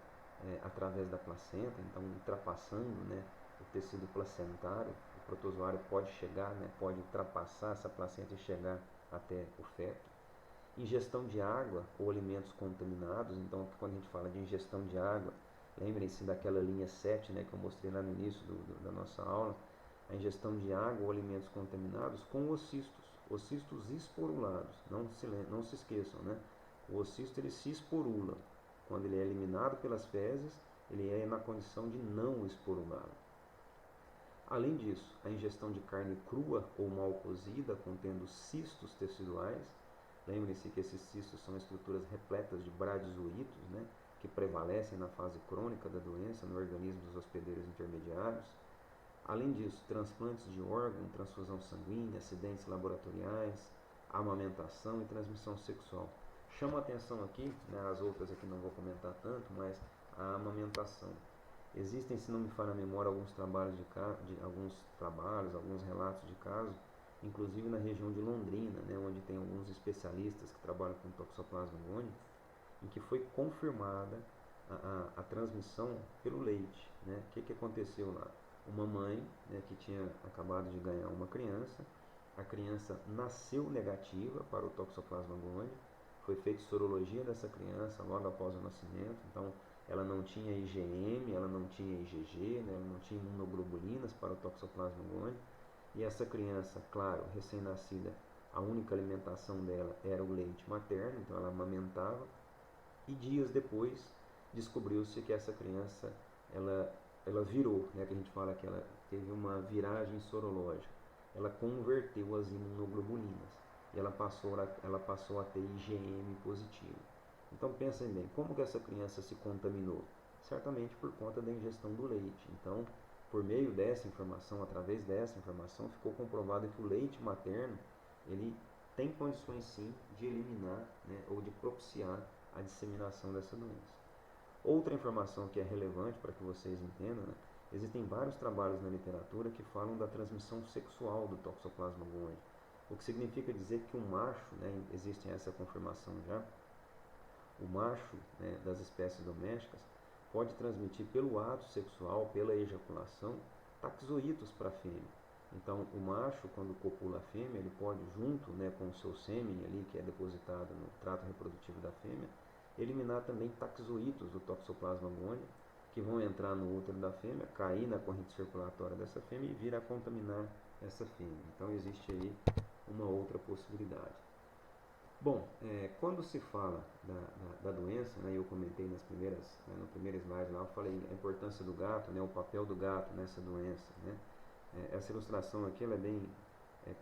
através da placenta, então ultrapassando, né, o tecido placentário, o protozoário pode chegar, né, pode ultrapassar essa placenta e chegar até o feto. Ingestão de água ou alimentos contaminados, então quando a gente fala de ingestão de água, lembrem-se daquela linha 7, né, que eu mostrei lá no início da nossa aula, a ingestão de água ou alimentos contaminados com ocistos esporulados. Não se esqueçam, né? O ocisto ele se esporula. Quando ele é eliminado pelas fezes, ele é na condição de não esporulado. Além disso, a ingestão de carne crua ou mal cozida, contendo cistos teciduais. Lembrem-se que esses cistos são estruturas repletas de bradizoítos, né, que prevalecem na fase crônica da doença no organismo dos hospedeiros intermediários. Além disso, transplantes de órgão, transfusão sanguínea, acidentes laboratoriais, amamentação e transmissão sexual. Chama a atenção aqui, né, as outras aqui não vou comentar tanto, mas a amamentação. Existem, se não me falha a memória, alguns alguns relatos de casos, inclusive na região de Londrina, né, onde tem alguns especialistas que trabalham com Toxoplasma gondii, em que foi confirmada a transmissão pelo leite. Né? O que aconteceu lá? Uma mãe, né, que tinha acabado de ganhar uma criança, a criança nasceu negativa para o Toxoplasma gondii, foi feita sorologia dessa criança logo após o nascimento, então ela não tinha IgM, ela não tinha IgG, né, ela não tinha imunoglobulinas para o Toxoplasma gondii, e essa criança, claro, recém-nascida, a única alimentação dela era o leite materno, então ela amamentava, e dias depois descobriu-se que essa criança ela virou, né, que a gente fala que ela teve uma viragem sorológica, ela converteu as imunoglobulinas e ela passou a ter IgM positivo. Então pensem bem, como que essa criança se contaminou? Certamente por conta da ingestão do leite. Então, por meio dessa informação, através dessa informação, ficou comprovado que o leite materno ele tem condições sim de eliminar, né, ou de propiciar a disseminação dessa doença. Outra informação que é relevante para que vocês entendam, né, existem vários trabalhos na literatura que falam da transmissão sexual do Toxoplasma gondii, o que significa dizer que o macho, né, existe essa confirmação já, o macho, né, das espécies domésticas pode transmitir pelo ato sexual, pela ejaculação, taxoítos para a fêmea. Então, o macho, quando copula a fêmea, ele pode, junto, né, com o seu sêmen ali, que é depositado no trato reprodutivo da fêmea, eliminar também taxoítos do Toxoplasma gondii, que vão entrar no útero da fêmea, cair na corrente circulatória dessa fêmea e vir a contaminar essa fêmea. Então, existe aí uma outra possibilidade. Bom, quando se fala da doença, né, eu comentei no primeiro slide lá, eu falei a importância do gato, né, o papel do gato nessa doença. Né? Essa ilustração aqui ela é bem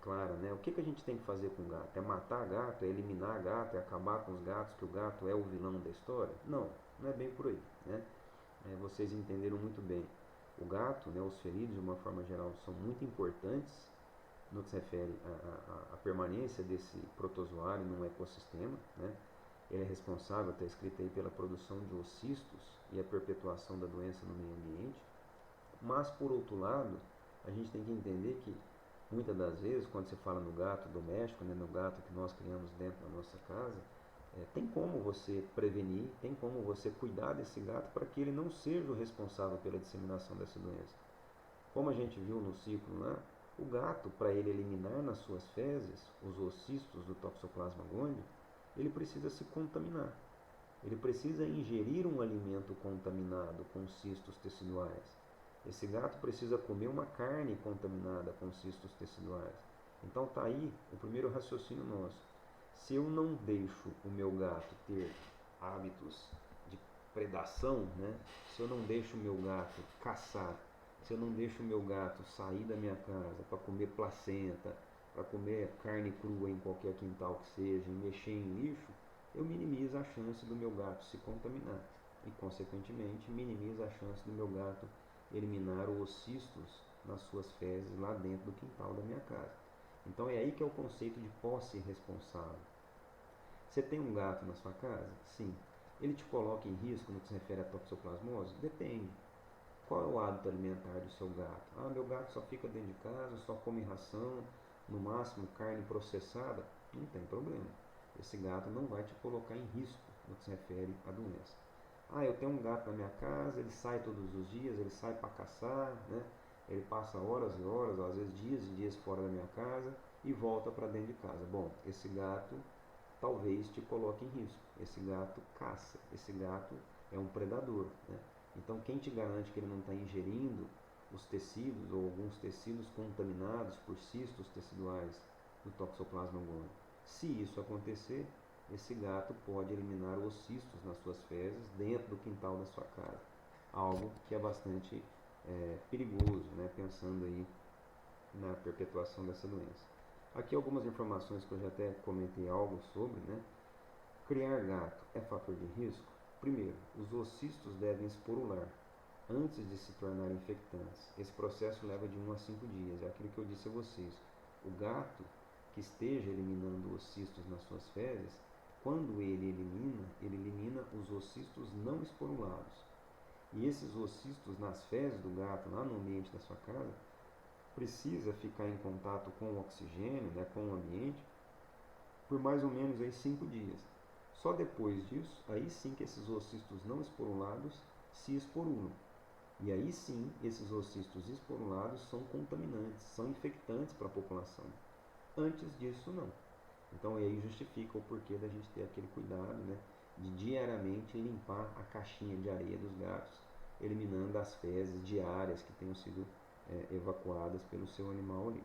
clara. Né? O que a gente tem que fazer com o gato? É matar gato? É eliminar gato? É acabar com os gatos, que o gato é o vilão da história? Não, não é bem por aí. Né? Vocês entenderam muito bem. O gato, né, os felinos, de uma forma geral, são muito importantes no que se refere à permanência desse protozoário num ecossistema. Né? Ele é responsável, está escrito aí, pela produção de oocistos e a perpetuação da doença no meio ambiente. Mas, por outro lado, a gente tem que entender que, muitas das vezes, quando se fala no gato doméstico, né, no gato que nós criamos dentro da nossa casa, tem como você prevenir, tem como você cuidar desse gato para que ele não seja o responsável pela disseminação dessa doença. Como a gente viu no ciclo lá, o gato, para ele eliminar nas suas fezes os oocistos do Toxoplasma gondii, ele precisa se contaminar. Ele precisa ingerir um alimento contaminado com cistos teciduais. Esse gato precisa comer uma carne contaminada com cistos teciduais. Então está aí o primeiro raciocínio nosso. Se eu não deixo o meu gato ter hábitos de predação, né? Se eu não deixo o meu gato caçar, se eu não deixo o meu gato sair da minha casa para comer placenta, para comer carne crua em qualquer quintal que seja, e mexer em lixo, eu minimizo a chance do meu gato se contaminar e, consequentemente, minimizo a chance do meu gato eliminar os cistos nas suas fezes lá dentro do quintal da minha casa. Então é aí que é o conceito de posse responsável. Você tem um gato na sua casa? Sim. Ele te coloca em risco no que se refere à toxoplasmose? Depende. Qual é o hábito alimentar do seu gato? Ah, meu gato só fica dentro de casa, só come ração, no máximo carne processada. Não tem problema. Esse gato não vai te colocar em risco no que se refere à doença. Ah, eu tenho um gato na minha casa, ele sai todos os dias, ele sai para caçar, né? Ele passa horas e horas, às vezes dias e dias fora da minha casa e volta para dentro de casa. Bom, esse gato talvez te coloque em risco. Esse gato caça, esse gato é um predador, né? Então, quem te garante que ele não está ingerindo os tecidos ou alguns tecidos contaminados por cistos teciduais do Toxoplasma gondii? Se isso acontecer, esse gato pode eliminar os cistos nas suas fezes dentro do quintal da sua casa. Algo que é bastante perigoso, né? Pensando aí na perpetuação dessa doença. Aqui algumas informações que eu já até comentei algo sobre, né? Criar gato é fator de risco? Primeiro, os oocistos devem esporular antes de se tornarem infectantes. Esse processo leva de 1 a 5 dias, é aquilo que eu disse a vocês. O gato que esteja eliminando oocistos nas suas fezes, quando ele elimina os oocistos não esporulados. E esses ocistos nas fezes do gato, lá no ambiente da sua casa, precisa ficar em contato com o oxigênio, né, com o ambiente, por mais ou menos aí 5 dias. Só depois disso, aí sim que esses ocistos não esporulados se esporulam. E aí sim, esses ocistos esporulados são contaminantes, são infectantes para a população. Antes disso, não. Então aí justifica o porquê da gente ter aquele cuidado, né, de diariamente limpar a caixinha de areia dos gatos, eliminando as fezes diárias que tenham sido evacuadas pelo seu animal ali.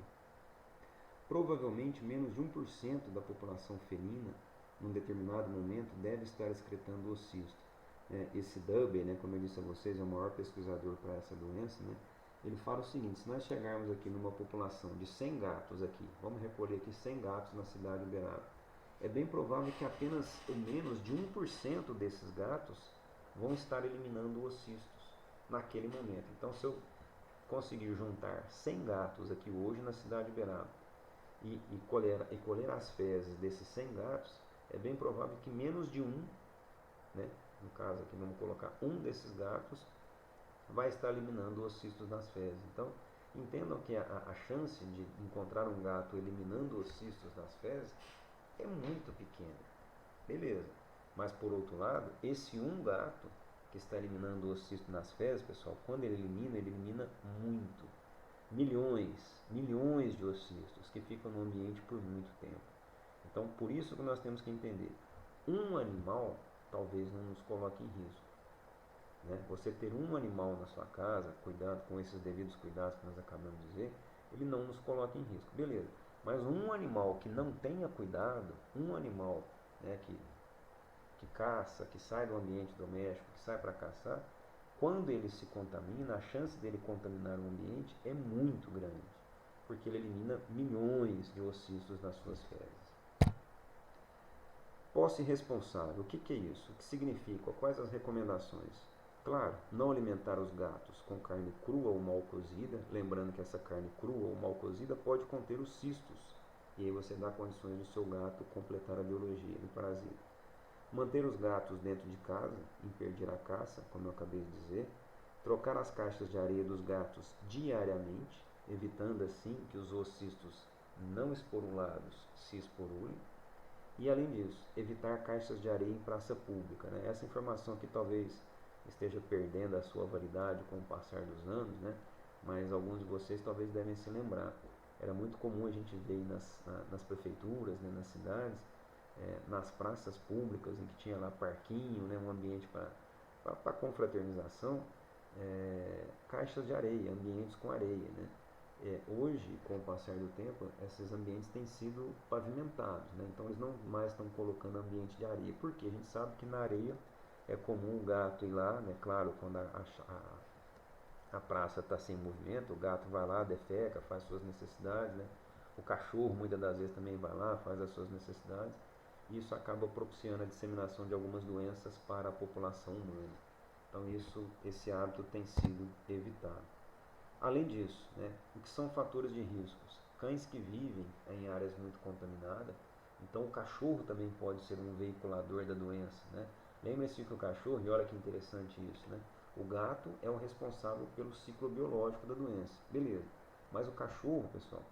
Provavelmente menos de 1% da população felina, num determinado momento, deve estar excretando o cisto. Esse Dubé, né, como eu disse a vocês, é o maior pesquisador para essa doença, né, ele fala o seguinte: se nós chegarmos aqui numa população de 100 gatos aqui, vamos recolher aqui 100 gatos na cidade de Uberaba, é bem provável que apenas menos de 1% desses gatos vão estar eliminando os cistos naquele momento. Então, se eu conseguir juntar 100 gatos aqui hoje na cidade de Uberaba e colher as fezes desses 100 gatos, é bem provável que menos de um, né, no caso aqui vamos colocar um desses gatos, vai estar eliminando os cistos nas fezes. Então, entendam que a chance de encontrar um gato eliminando os cistos das fezes é muito pequena. Beleza. Mas, por outro lado, esse um gato que está eliminando os cistos nas fezes, pessoal, quando ele elimina muito. Milhões de ocistos que ficam no ambiente por muito tempo. Então, por isso que nós temos que entender. Um animal talvez não nos coloque em risco. Né? Você ter um animal na sua casa, cuidado com esses devidos cuidados que nós acabamos de dizer, ele não nos coloca em risco. Beleza. Mas um animal que não tenha cuidado, um animal, né, que caça, que sai do ambiente doméstico, que sai para caçar, quando ele se contamina, a chance dele contaminar o ambiente é muito grande, porque ele elimina milhões de ocistos nas suas fezes. Posse responsável, o que é isso? O que significa? Quais as recomendações? Claro, não alimentar os gatos com carne crua ou mal cozida, lembrando que essa carne crua ou mal cozida pode conter os cistos, e aí você dá condições do seu gato completar a biologia do parasita. Manter os gatos dentro de casa, impedir a caça, como eu acabei de dizer. Trocar as caixas de areia dos gatos diariamente, evitando assim que os ocistos não esporulados se esporulem. E além disso, evitar caixas de areia em praça pública. Né? Essa informação aqui talvez esteja perdendo a sua validade com o passar dos anos, né? Mas alguns de vocês talvez devem se lembrar. Era muito comum a gente ver nas prefeituras, né, nas cidades, nas praças públicas, em que tinha lá parquinho, né, um ambiente para confraternização, caixas de areia, ambientes com areia. Né? Hoje, com o passar do tempo, esses ambientes têm sido pavimentados, né? Então eles não mais estão colocando ambiente de areia, porque a gente sabe que na areia é comum o gato ir lá, né? Claro, quando a praça está sem movimento, o gato vai lá, defeca, faz suas necessidades, né? O cachorro muitas das vezes também vai lá, faz as suas necessidades, e isso acaba propiciando a disseminação de algumas doenças para a população humana. Então esse hábito tem sido evitado. Além disso, né, o que são fatores de riscos? Cães que vivem em áreas muito contaminadas, então o cachorro também pode ser um veiculador da doença. Né? Lembre-se que o cachorro, e olha que interessante isso, né? O gato é o responsável pelo ciclo biológico da doença, beleza. Mas o cachorro, pessoal,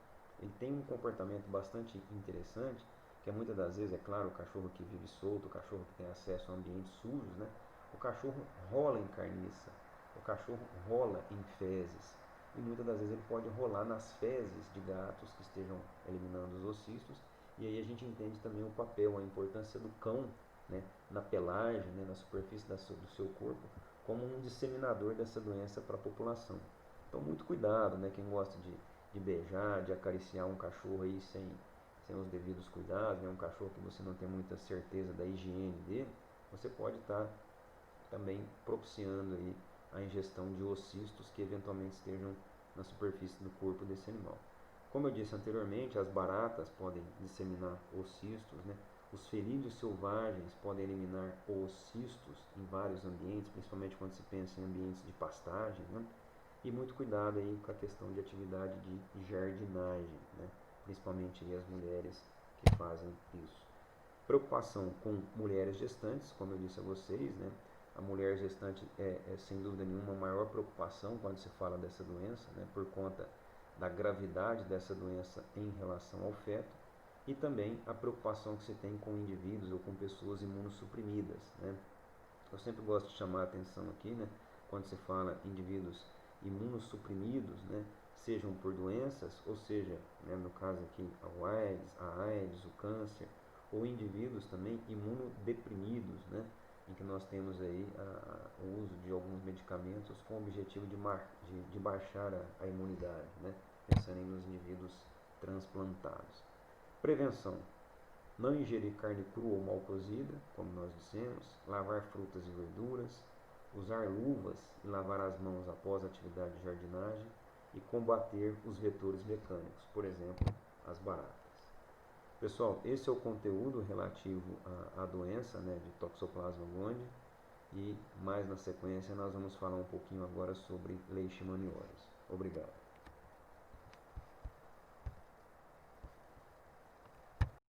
ele tem um comportamento bastante interessante, que é muitas das vezes, é claro, o cachorro que vive solto, o cachorro que tem acesso a ambientes sujos, né? O cachorro rola em carniça, o cachorro rola em fezes, e muitas das vezes ele pode rolar nas fezes de gatos que estejam eliminando os ocistos, e aí a gente entende também o papel, a importância do cão, né, na pelagem, né, na superfície do seu corpo, como um disseminador dessa doença para a população. Então muito cuidado, né, quem gosta de beijar, de acariciar um cachorro aí sem os devidos cuidados, né, um cachorro que você não tem muita certeza da higiene dele, você pode estar também propiciando aí a ingestão de ocistos que eventualmente estejam na superfície do corpo desse animal. Como eu disse anteriormente, as baratas podem disseminar ocistos, né? Os felídeos selvagens podem eliminar ocistos em vários ambientes, principalmente quando se pensa em ambientes de pastagem, né? E muito cuidado aí com a questão de atividade de jardinagem, né? Principalmente aí as mulheres que fazem isso. Preocupação com mulheres gestantes, como eu disse a vocês, né? A mulher gestante é sem dúvida nenhuma a maior preocupação quando se fala dessa doença, né, por conta da gravidade dessa doença em relação ao feto, e também a preocupação que se tem com indivíduos ou com pessoas imunossuprimidas, né. Eu sempre gosto de chamar a atenção aqui, né, quando se fala em indivíduos imunossuprimidos, né, sejam por doenças, ou seja, né, no caso aqui a AIDS, o câncer, ou indivíduos também imunodeprimidos, né, em que nós temos aí o uso de alguns medicamentos com o objetivo de baixar a imunidade, né, pensando nos indivíduos transplantados. Prevenção. Não ingerir carne crua ou mal cozida, como nós dissemos, lavar frutas e verduras, usar luvas e lavar as mãos após a atividade de jardinagem e combater os vetores mecânicos, por exemplo, as baratas. Pessoal, esse é o conteúdo relativo à doença, né, de Toxoplasma gondii, e mais na sequência nós vamos falar um pouquinho agora sobre leishmaniose. Obrigado.